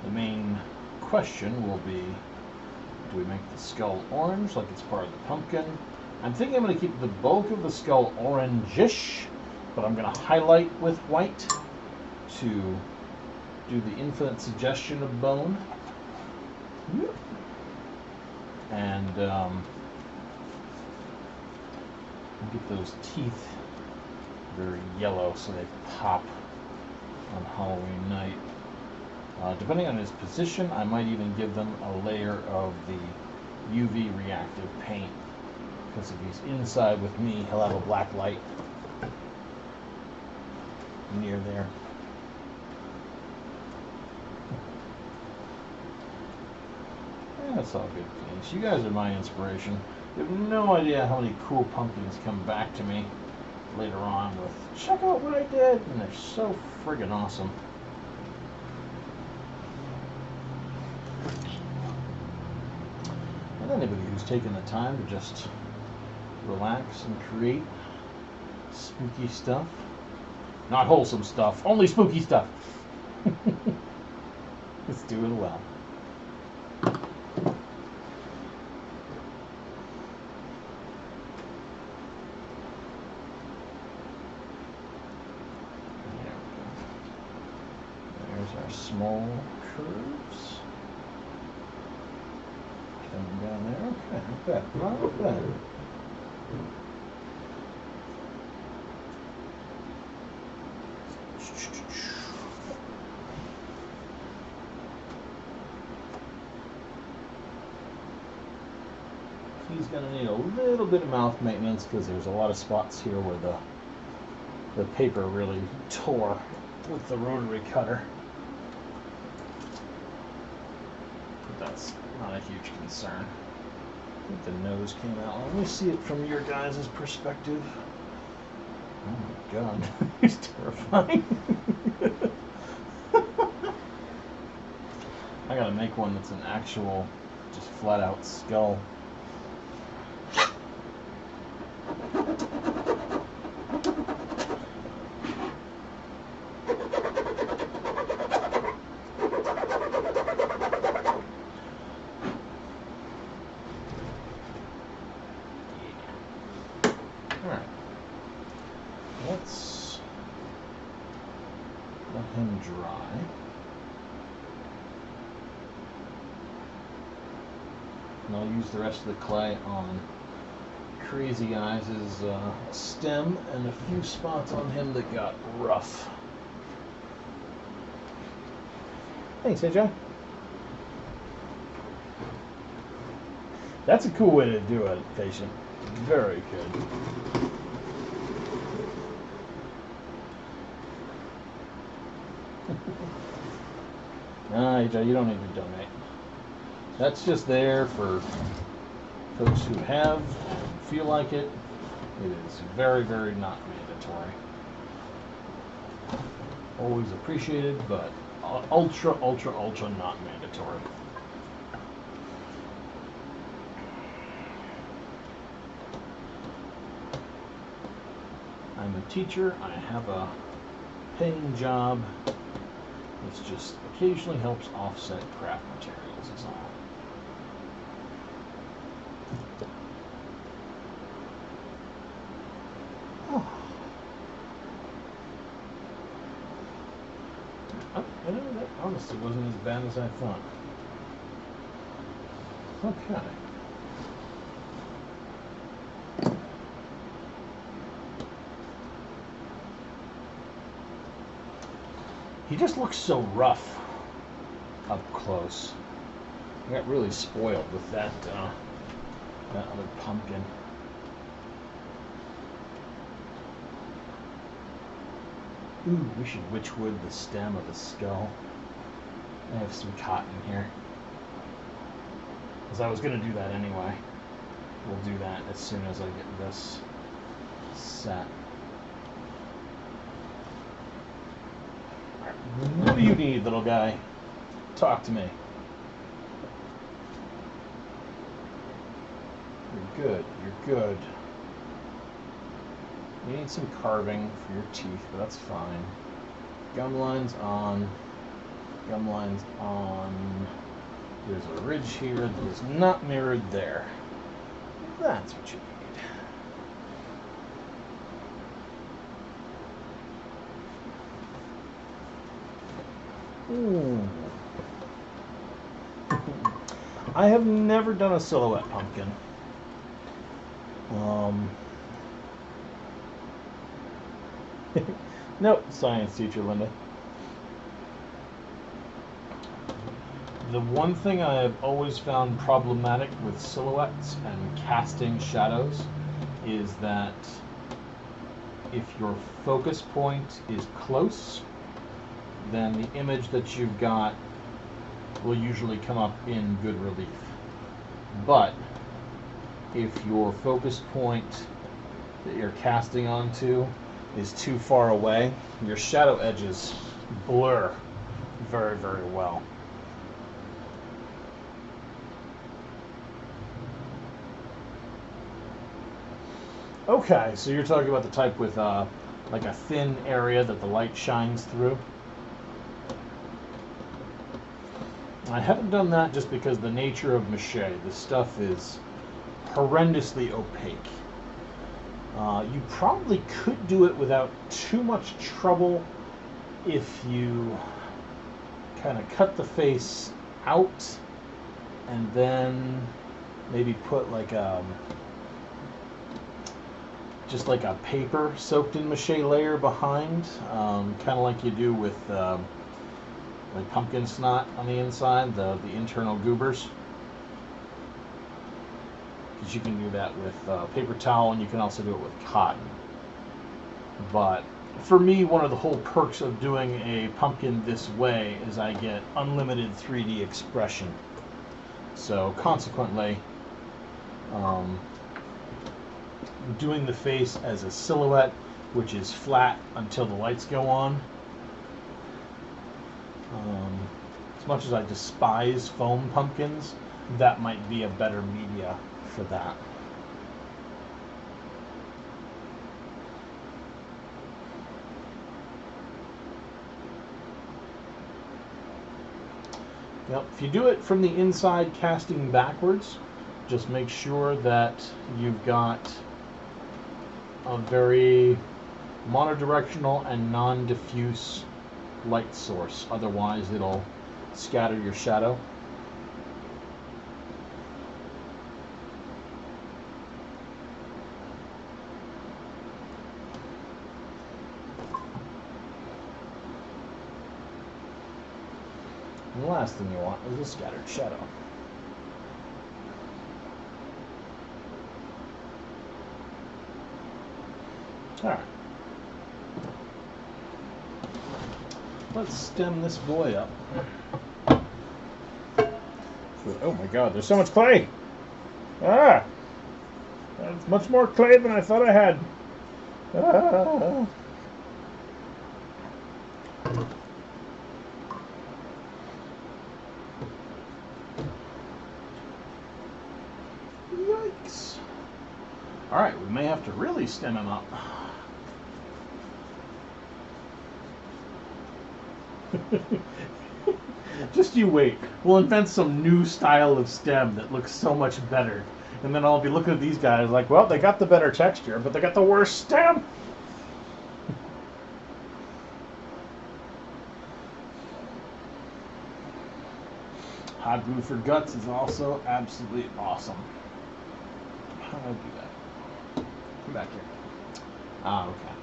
The main question will be, do we make the skull orange like it's part of the pumpkin? I'm thinking I'm going to keep the bulk of the skull orangish, but I'm going to highlight with white to do the infinite suggestion of bone. And get those teeth very yellow, so they pop on Halloween night. Depending on his position, I might even give them a layer of the UV reactive paint, because if he's inside with me, he'll have a black light near there. That's all good things. You guys are my inspiration. You have no idea how many cool pumpkins come back to me later on with, check out what I did, and they're so friggin' awesome. And anybody who's taken the time to just relax and create spooky stuff, not wholesome stuff, only spooky stuff, is doing well. Our small curves coming down there. Okay, not bad, not bad. He's going to need a little bit of mouth maintenance because there's a lot of spots here where the paper really tore with the rotary cutter. That's not a huge concern. I think the nose came out. Let me see it from your guys' perspective. Oh my god, he's terrifying. I gotta make one that's an actual, just flat out skull. Let's let him dry. And I'll use the rest of the clay on Crazy Eyes' stem and a few spots on him that got rough. Thanks, AJ. That's a cool way to do it, patient. Very good. Nah, AJ, you don't need to donate. That's just there for folks who have, feel like it. It is very, very not mandatory. Always appreciated, but ultra, ultra, ultra not mandatory. I'm a teacher. I have a paying job. It just occasionally helps offset craft materials, is all. Oh. You know, that honestly wasn't as bad as I thought. Okay. He just looks so rough up close. I got really spoiled with that other pumpkin. Ooh, we should witchwood the stem of the skull. I have some cotton here. Because I was going to do that anyway. We'll do that as soon as I get this set. What do you need, little guy? Talk to me. You're good. You're good. You need some carving for your teeth, but that's fine. Gum lines on. Gum lines on. There's a ridge here that is not mirrored there. That's what you need. Ooh. I have never done a silhouette pumpkin. Nope, science teacher, Linda. The one thing I have always found problematic with silhouettes and casting shadows is that if your focus point is close, then the image that you've got will usually come up in good relief. But if your focus point that you're casting onto is too far away, your shadow edges blur very, very well. Okay, so you're talking about the type with like a thin area that the light shines through. I haven't done that just because the nature of mache, this stuff is horrendously opaque. You probably could do it without too much trouble if you kind of cut the face out and then maybe put like just like a paper soaked in mache layer behind, kind of like you do with like pumpkin snot on the inside, the internal goobers. Because you can do that with paper towel, and you can also do it with cotton. But for me, one of the whole perks of doing a pumpkin this way is I get unlimited 3D expression. So consequently, doing the face as a silhouette, which is flat until the lights go on. As much as I despise foam pumpkins, that might be a better media for that. Yep. If you do it from the inside casting backwards, just make sure that you've got a very monodirectional and non-diffuse light source. Otherwise, it'll scatter your shadow. And the last thing you want is a scattered shadow. Alright. Let's stem this boy up. Oh my god, there's so much clay! Ah! That's much more clay than I thought I had. Ah! Yikes. Alright, we may have to really stem him up. Just you wait. We'll invent some new style of stem that looks so much better. And then I'll be looking at these guys like, well, they got the better texture, but they got the worst stem. Hot glue for guts is also absolutely awesome. How do I do that? Come back here. Ah, okay.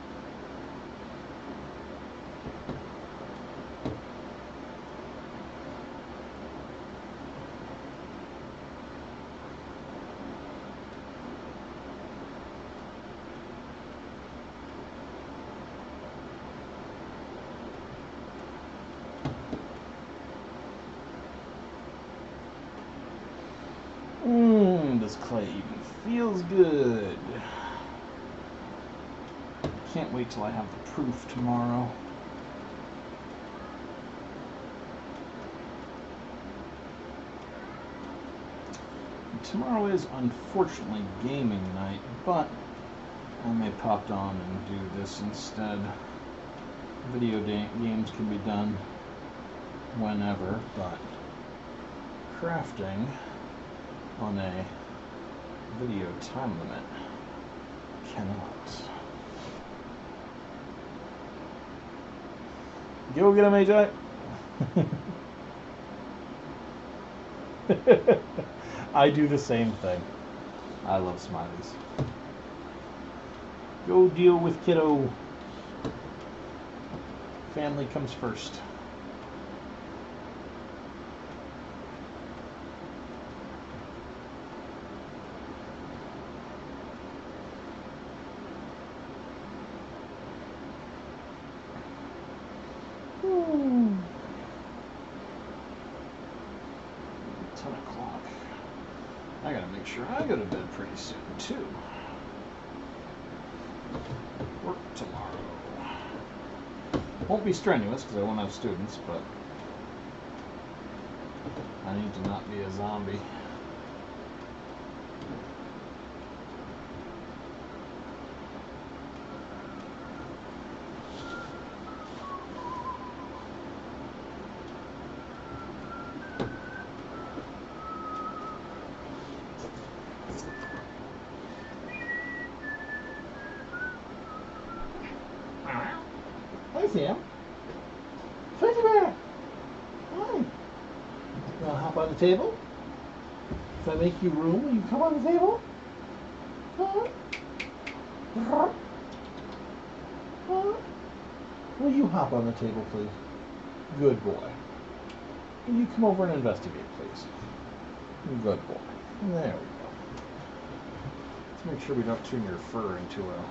This clay even feels good. Can't wait till I have the proof tomorrow. Tomorrow is unfortunately gaming night, but I may pop on and do this instead. Video games can be done whenever, but crafting on a video time limit cannot. Go get him, AJ. I do the same thing. I love smileys. Go deal with kiddo. Family comes first. Ooh. 10 o'clock. I gotta make sure I go to bed pretty soon, too. Work tomorrow. Won't be strenuous because I won't have students, but I need to not be a zombie. Hi, Sam. Fuzzy Bear. Hi. You want to hop on the table? If I make you room, will you come on the table? Huh? Huh? Huh? Will you hop on the table, please? Good boy. Will you come over and investigate, please? Good boy. There we go. Let's make sure we don't turn your fur into a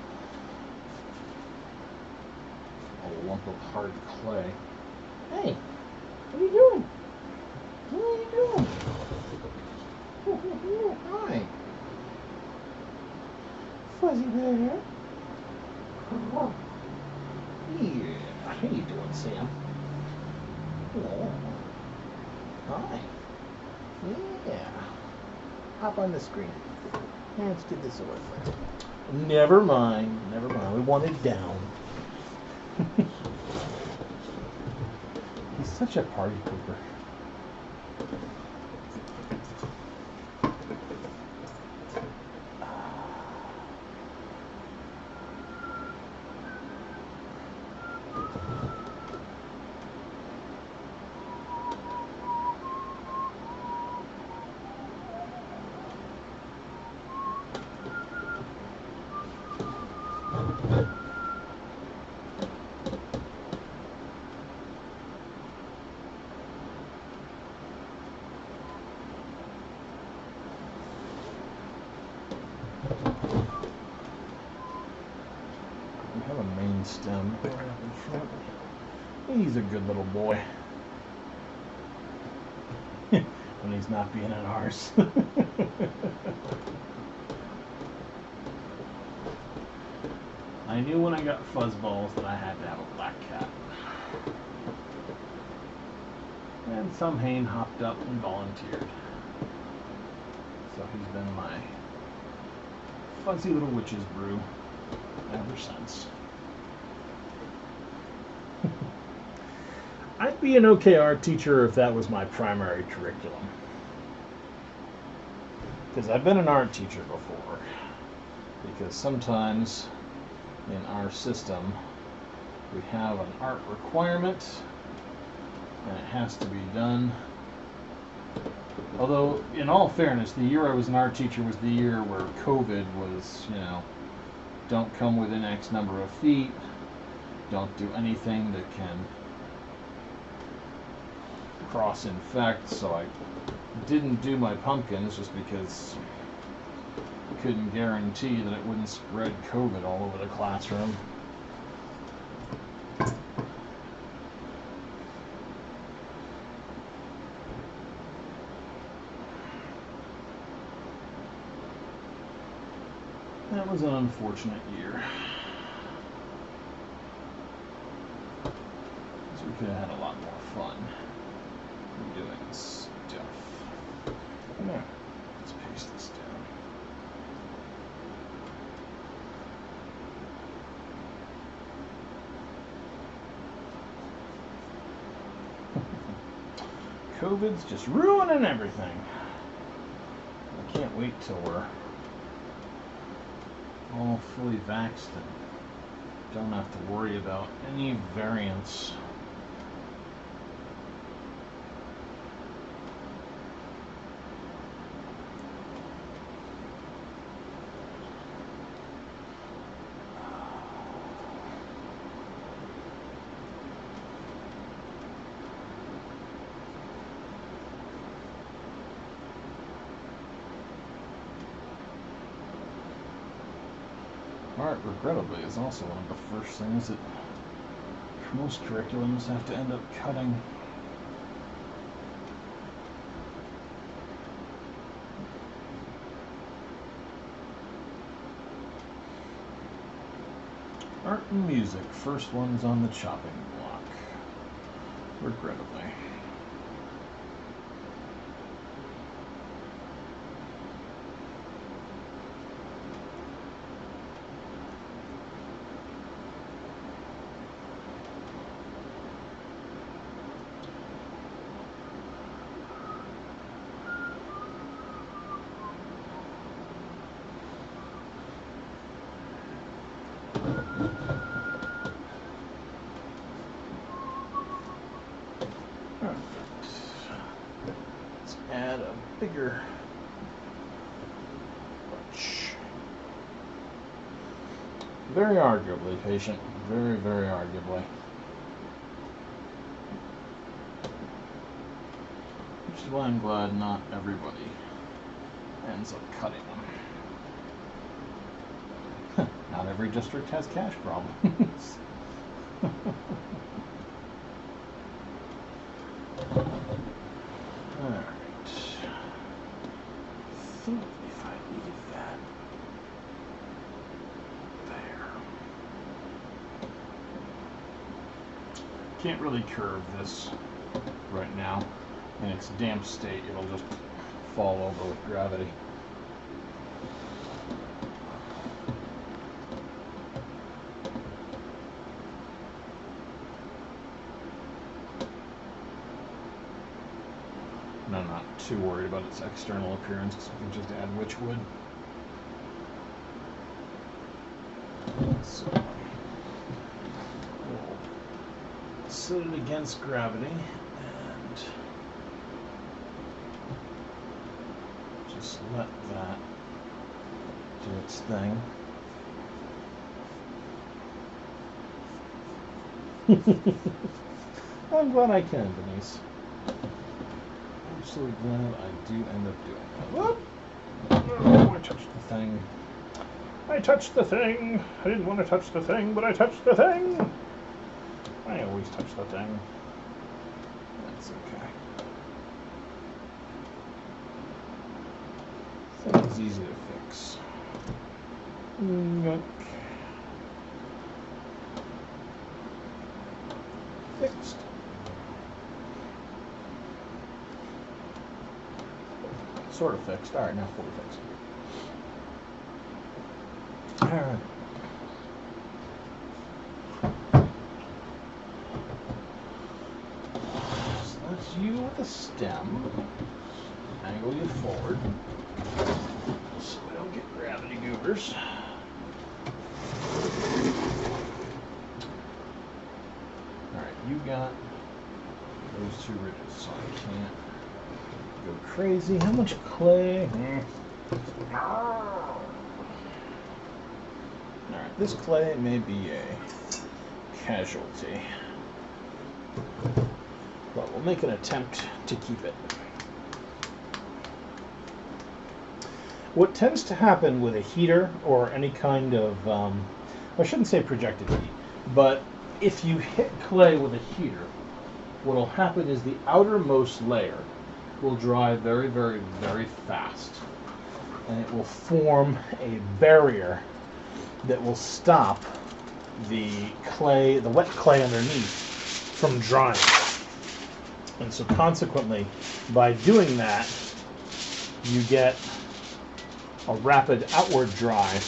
lump of hard clay. Hey, what are you doing? What are you doing? Oh, hi. Fuzzy Bear. Oh. Yeah, how you doing, Sam? Oh. Hi. Yeah. Hop on the screen. Let's get this over with. Never mind. Never mind. We want it down. He's such a party pooper. We have a main stem right up in front. He's a good little boy. When he's not being an arse. I knew when I got fuzzballs that I had to have a black cat. And some Hane hopped up and volunteered. So he's been my fuzzy little witch's brew ever since. I'd be an okay art teacher if that was my primary curriculum. Because I've been an art teacher before. Because sometimes in our system we have an art requirement and it has to be done. Although, in all fairness, the year I was an art teacher was the year where COVID was, you know, don't come within X number of feet, don't do anything that can cross-infect, so I didn't do my pumpkins just because I couldn't guarantee that it wouldn't spread COVID all over the classroom. That was an unfortunate year. So we could have had a lot more fun doing stuff. Now, let's paste this down. COVID's just ruining everything. I can't wait till we're all fully vaxxed and don't have to worry about any variants. Art, regrettably, is also one of the first things that most curriculums have to end up cutting. Art and music, first ones on the chopping block, regrettably. Let's add a bigger bunch. Very arguably, patient. Very, very arguably. Which is why I'm glad not everybody ends up cutting them. Not every district has cash problems. Alright. I think if I needed that there. Can't really curve this right now. In its damp state, it'll just fall over with gravity. And I'm not too worried about its external appearance because we can just add witch wood. So we'll set it against gravity and just let that do its thing. I'm glad I can, Denise. Absolutely glad I do end up doing that. Whoop! Oh, I touched the thing. I touched the thing! I didn't want to touch the thing, but I touched the thing! I always touch the thing. That's okay. Thing's easy to fix. Yuck. Fixed. Sort of fixed. Alright, now fully fixed. Alright. So that's you with the stem. Angle you forward so we don't get gravity goobers. Alright, you got those two ridges, so I can't go crazy. How much clay? Alright, this clay may be a casualty, but we'll make an attempt to keep it. What tends to happen with a heater or any kind of, I shouldn't say projected heat, but if you hit clay with a heater, what will happen is the outermost layer will dry very, very, very fast. And it will form a barrier that will stop the clay, the wet clay underneath, from drying. And so consequently, by doing that, you get a rapid outward dry,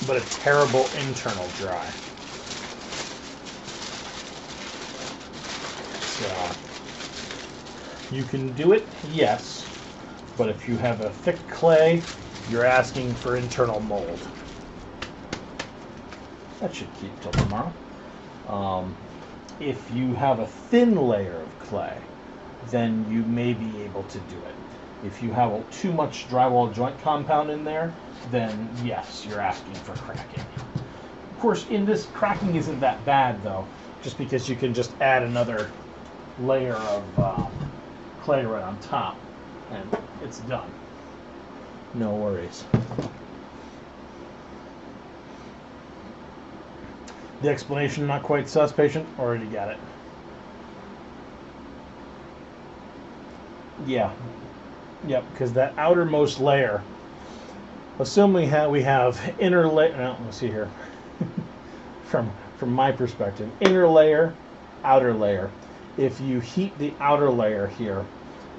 but a terrible internal dry. So, you can do it, yes, but if you have a thick clay, you're asking for internal mold. That should keep till tomorrow. If you have a thin layer of clay, then you may be able to do it. If you have too much drywall joint compound in there, then yes, you're asking for cracking. Of course, in this, cracking isn't that bad though, just because you can just add another layer of clay right on top, and it's done. No worries. The explanation not quite sus, patient? Already got it. Yeah. Yep, because that outermost layer, assuming we have inner layer, no, let's see here, from my perspective, inner layer, outer layer. If you heat the outer layer here,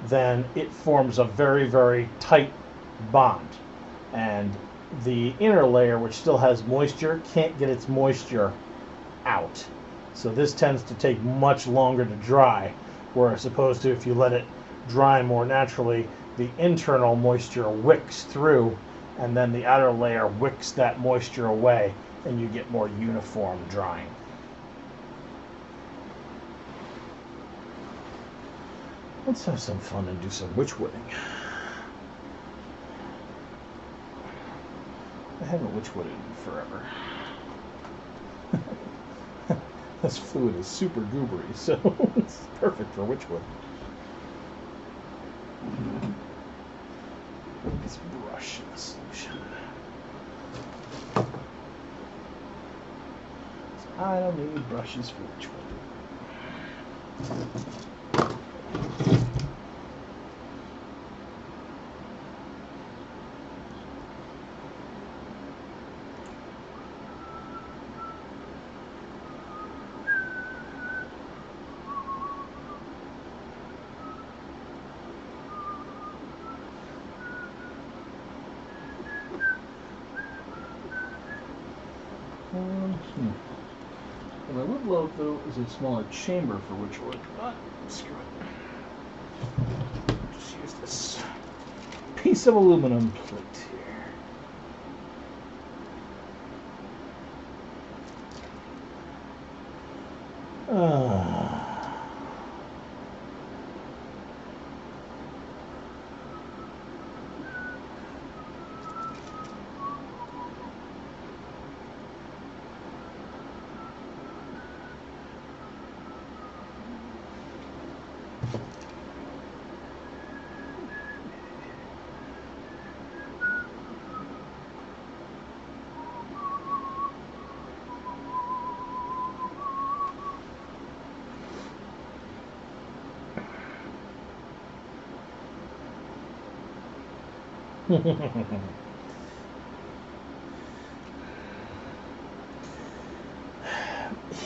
then it forms a very, very tight bond. And the inner layer, which still has moisture, can't get its moisture out. So this tends to take much longer to dry, whereas opposed to if you let it dry more naturally, the internal moisture wicks through, and then the outer layer wicks that moisture away, and you get more uniform drying. Let's have some fun and do some witchwooding. I haven't witchwooded in forever. This fluid is super goobery, so it's perfect for witchwood. Put this brush in the solution. So I don't need brushes for witchwood. What I would love, though, is a smaller chamber for witchwood, but screw it. Just use this piece of aluminum plate here.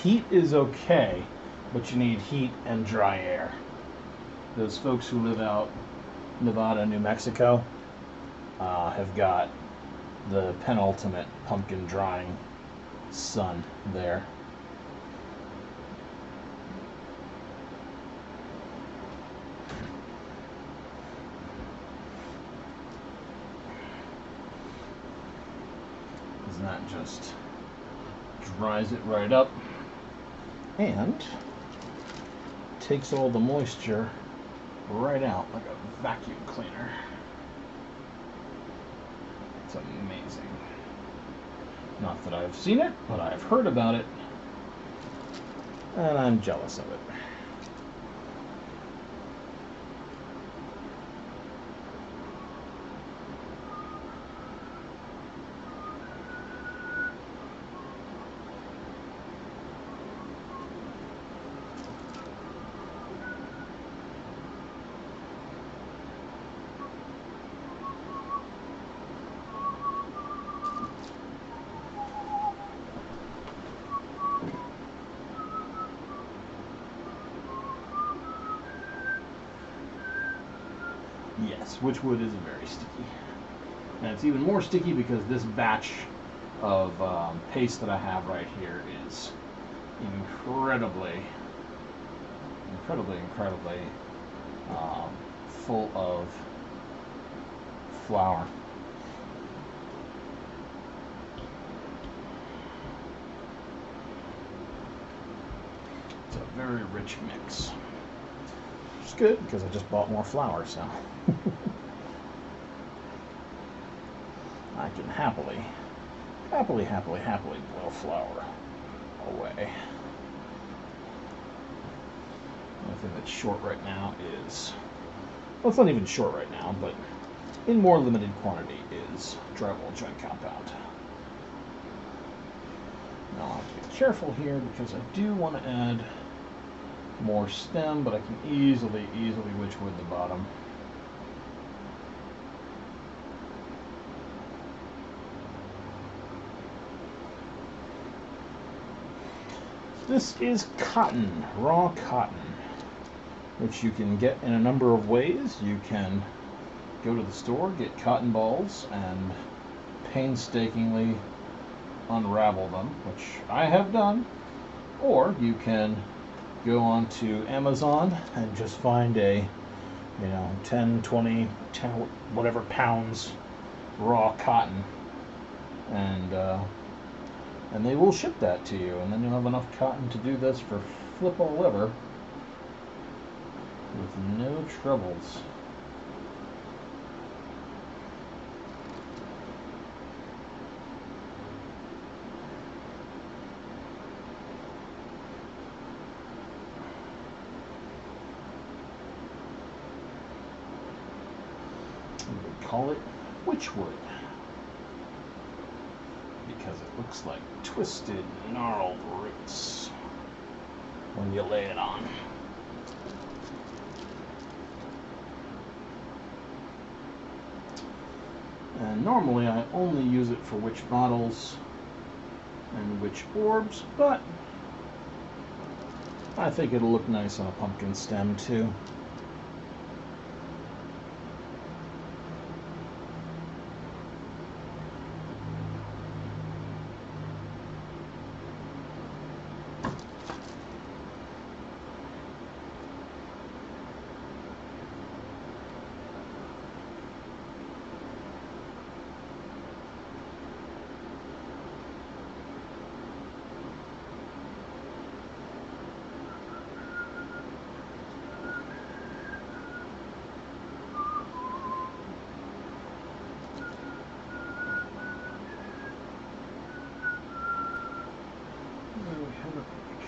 Heat is okay, but you need heat and dry air. Those folks who live out Nevada, New Mexico, have got the penultimate pumpkin drying sun there. That just dries it right up and takes all the moisture right out like a vacuum cleaner. It's amazing. Not that I've seen it, but I've heard about it, and I'm jealous of it. Yes, witchwood is very sticky. And it's even more sticky because this batch of paste that I have right here is incredibly full of flour. It's a very rich mix. Which is good because I just bought more flour, so I can happily boil flour away. The only thing that's short right now is, well, it's not even short right now, but in more limited quantity is drywall joint compound. Now I'll have to be careful here because I do want to add more stem, but I can easily witchwood the bottom. This is cotton, raw cotton, which you can get in a number of ways. You can go to the store, get cotton balls, and painstakingly unravel them, which I have done. Or you can go onto Amazon and just find a, 10, 20, 10, whatever pounds raw cotton, and they will ship that to you, and then you'll have enough cotton to do this for flip all ever with no troubles. We call it witchwood because it looks like twisted, gnarled roots when you lay it on. And normally I only use it for witch bottles and witch orbs, but I think it'll look nice on a pumpkin stem too.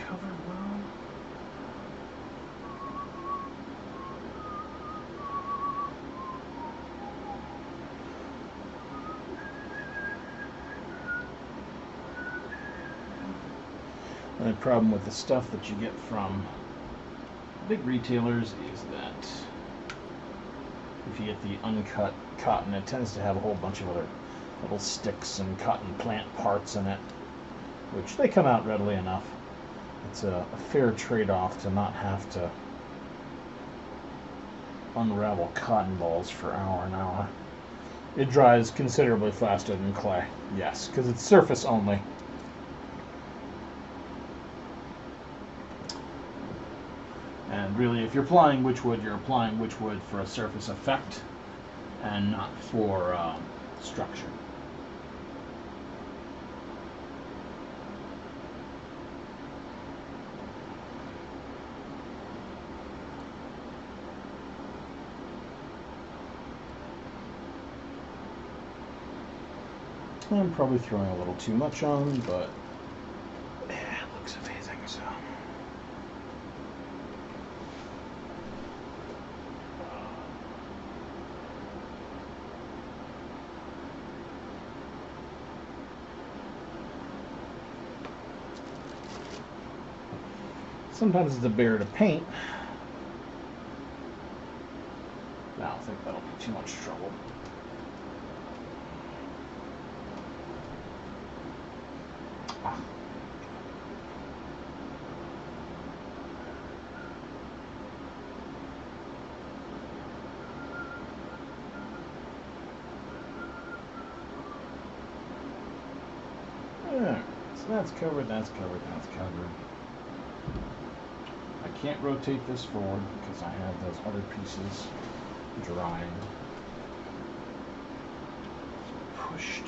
Covered well. The only problem with the stuff that you get from big retailers is that if you get the uncut cotton, it tends to have a whole bunch of other little sticks and cotton plant parts in it, which they come out readily enough. It's a fair trade-off to not have to unravel cotton balls for hour and hour. It dries considerably faster than clay, yes, because it's surface only. And really, if you're applying witchwood, you're applying witchwood for a surface effect and not for structure. I'm probably throwing a little too much on, but yeah, it looks amazing, so. Sometimes it's a bear to paint. I don't think that'll be too much trouble. Alright, so that's covered, that's covered, that's covered. I can't rotate this forward because I have those other pieces drying. Pushed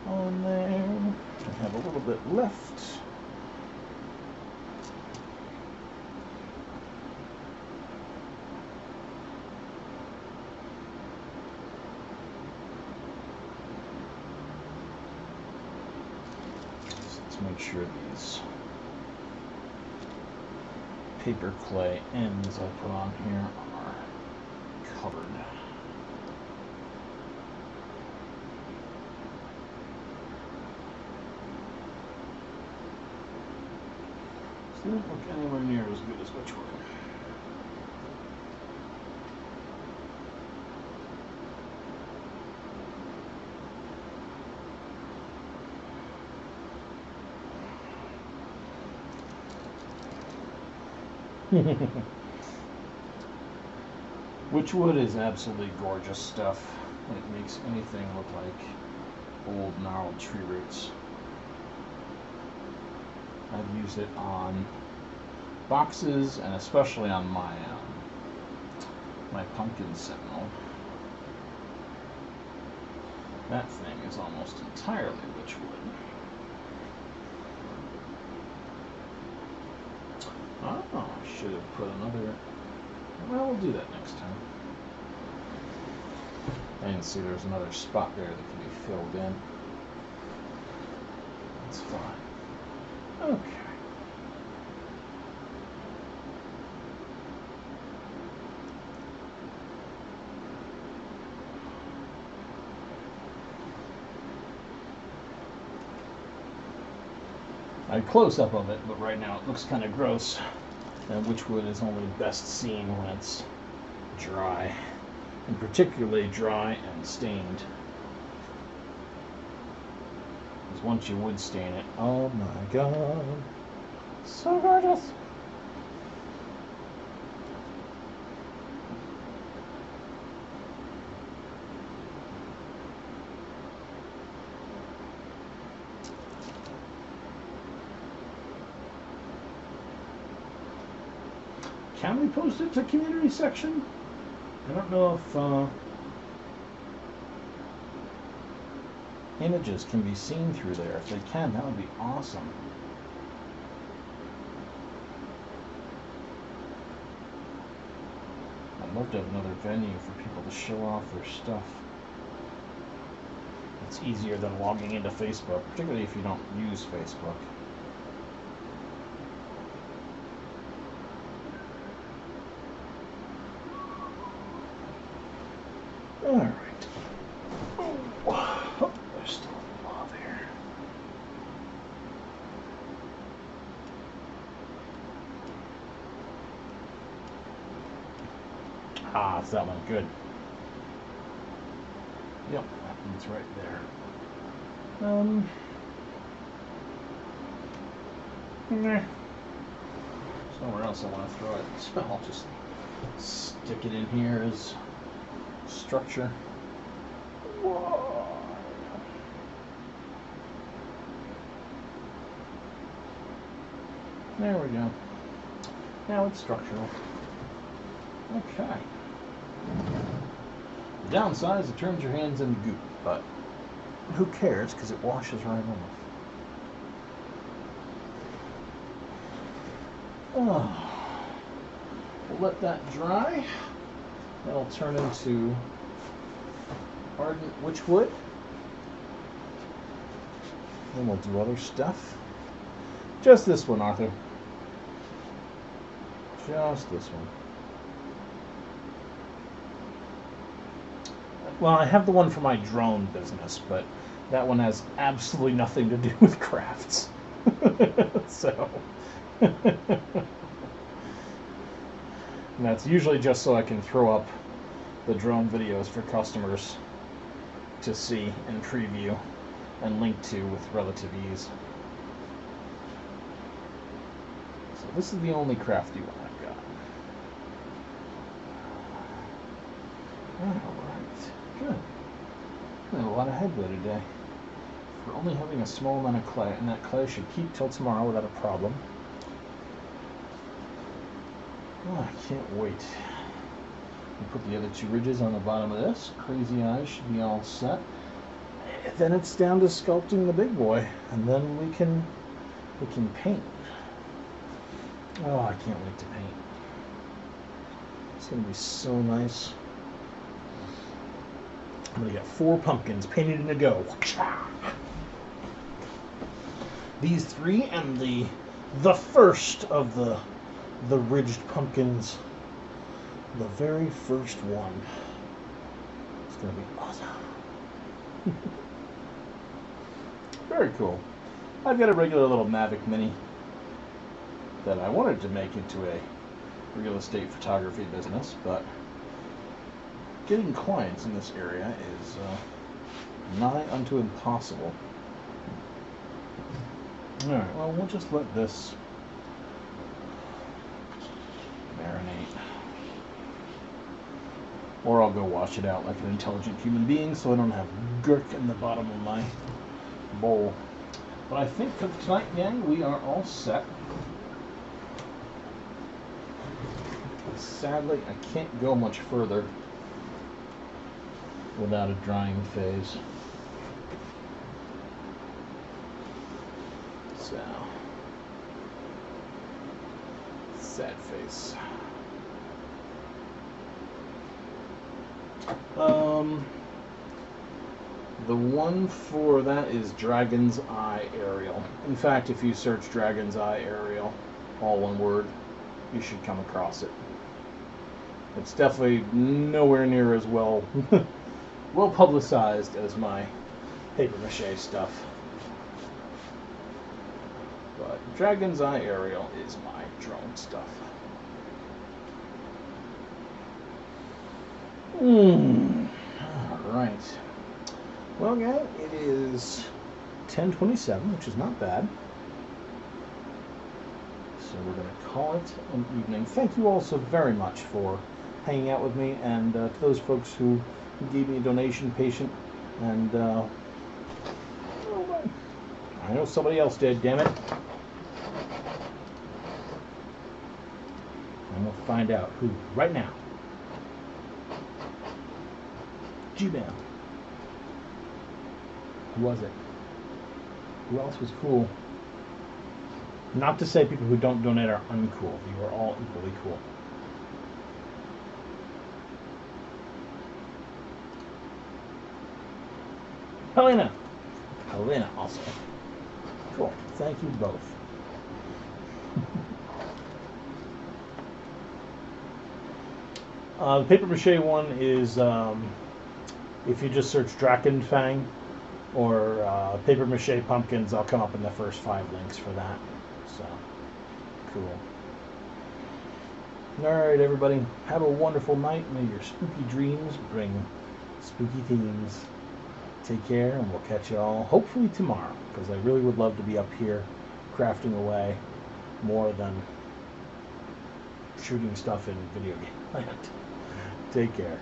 on there. I have a little bit left. So let's make sure these paper clay ends I put on here are covered. Didn't look anywhere near as good as Witchwood. Witchwood is absolutely gorgeous stuff. It makes anything look like old gnarled tree roots. I've used it on boxes and especially on my pumpkin sentinel. That thing is almost entirely witchwood. Oh, I should have put another. Well, we'll do that next time. I didn't see there's another spot there that can be filled in. That's fine. Okay. A close-up of it, but right now it looks kind of gross. And witchwood is only best seen when it's dry, and particularly dry and stained. Because once you wood stain it, oh my god, so gorgeous! Can we post it to community section? I don't know if images can be seen through there. If they can, that would be awesome. I'd love to have another venue for people to show off their stuff. It's easier than logging into Facebook, particularly if you don't use Facebook. All right. Oh, there's still a lot there. Ah, it's that one. Good. Yep, that one's right there. Nah. Somewhere else I want to throw it, so I'll just stick it in here as structure. Whoa. There we go. Now it's structural. Okay. The downside is it turns your hands into goop, but who cares because it washes right off. Oh. We'll let that dry. That'll turn into ardent witchwood. Then we'll do other stuff. Just this one, Arthur. Just this one. Well, I have the one for my drone business, but that one has absolutely nothing to do with crafts. So. And that's usually just so I can throw up the drone videos for customers to see and preview and link to with relative ease. So this is the only crafty one I've got. Alright, good. Got a lot of headway today. We're only having a small amount of clay, and that clay should keep till tomorrow without a problem. Oh, I can't wait. We'll put the other two ridges on the bottom of this. Crazy eyes should be all set. Then it's down to sculpting the big boy, and then we can paint. Oh, I can't wait to paint. It's gonna be so nice. I'm gonna get 4 pumpkins painted in a go. These 3 and the first of the ridged pumpkins. The very first one. It's gonna be awesome. Very cool. I've got a regular little Mavic Mini. that I wanted to make into a real estate photography business, but getting clients in this area is nigh unto impossible. Alright, well, we'll just let this marinate. Or I'll go wash it out like an intelligent human being so I don't have gurk in the bottom of my bowl. But I think for tonight, gang, we are all set. Sadly, I can't go much further without a drying phase. So, sad face. The one for that is Dragon's Eye Aerial. In fact, if you search Dragon's Eye Aerial, all one word, you should come across it. It's definitely nowhere near as well publicized as my paper mache stuff. But Dragon's Eye Aerial is my drone stuff. Alright. Well, gang, it is 10:27, which is not bad. So we're going to call it an evening. Thank you all so very much for hanging out with me, and to those folks who gave me a donation, patient, and I know somebody else did, damn it. I'm going to find out who right now. Gmail. Who was it? Who else was cool? Not to say people who don't donate are uncool. You are all equally cool. Helena also. Cool. Thank you both. The paper mache one is if you just search Drakenfang or paper mache pumpkins, I'll come up in the first 5 links for that. So, cool. Alright, everybody. Have a wonderful night. May your spooky dreams bring spooky themes. Take care, and we'll catch you all hopefully tomorrow, because I really would love to be up here crafting away more than shooting stuff in video game land. Take care.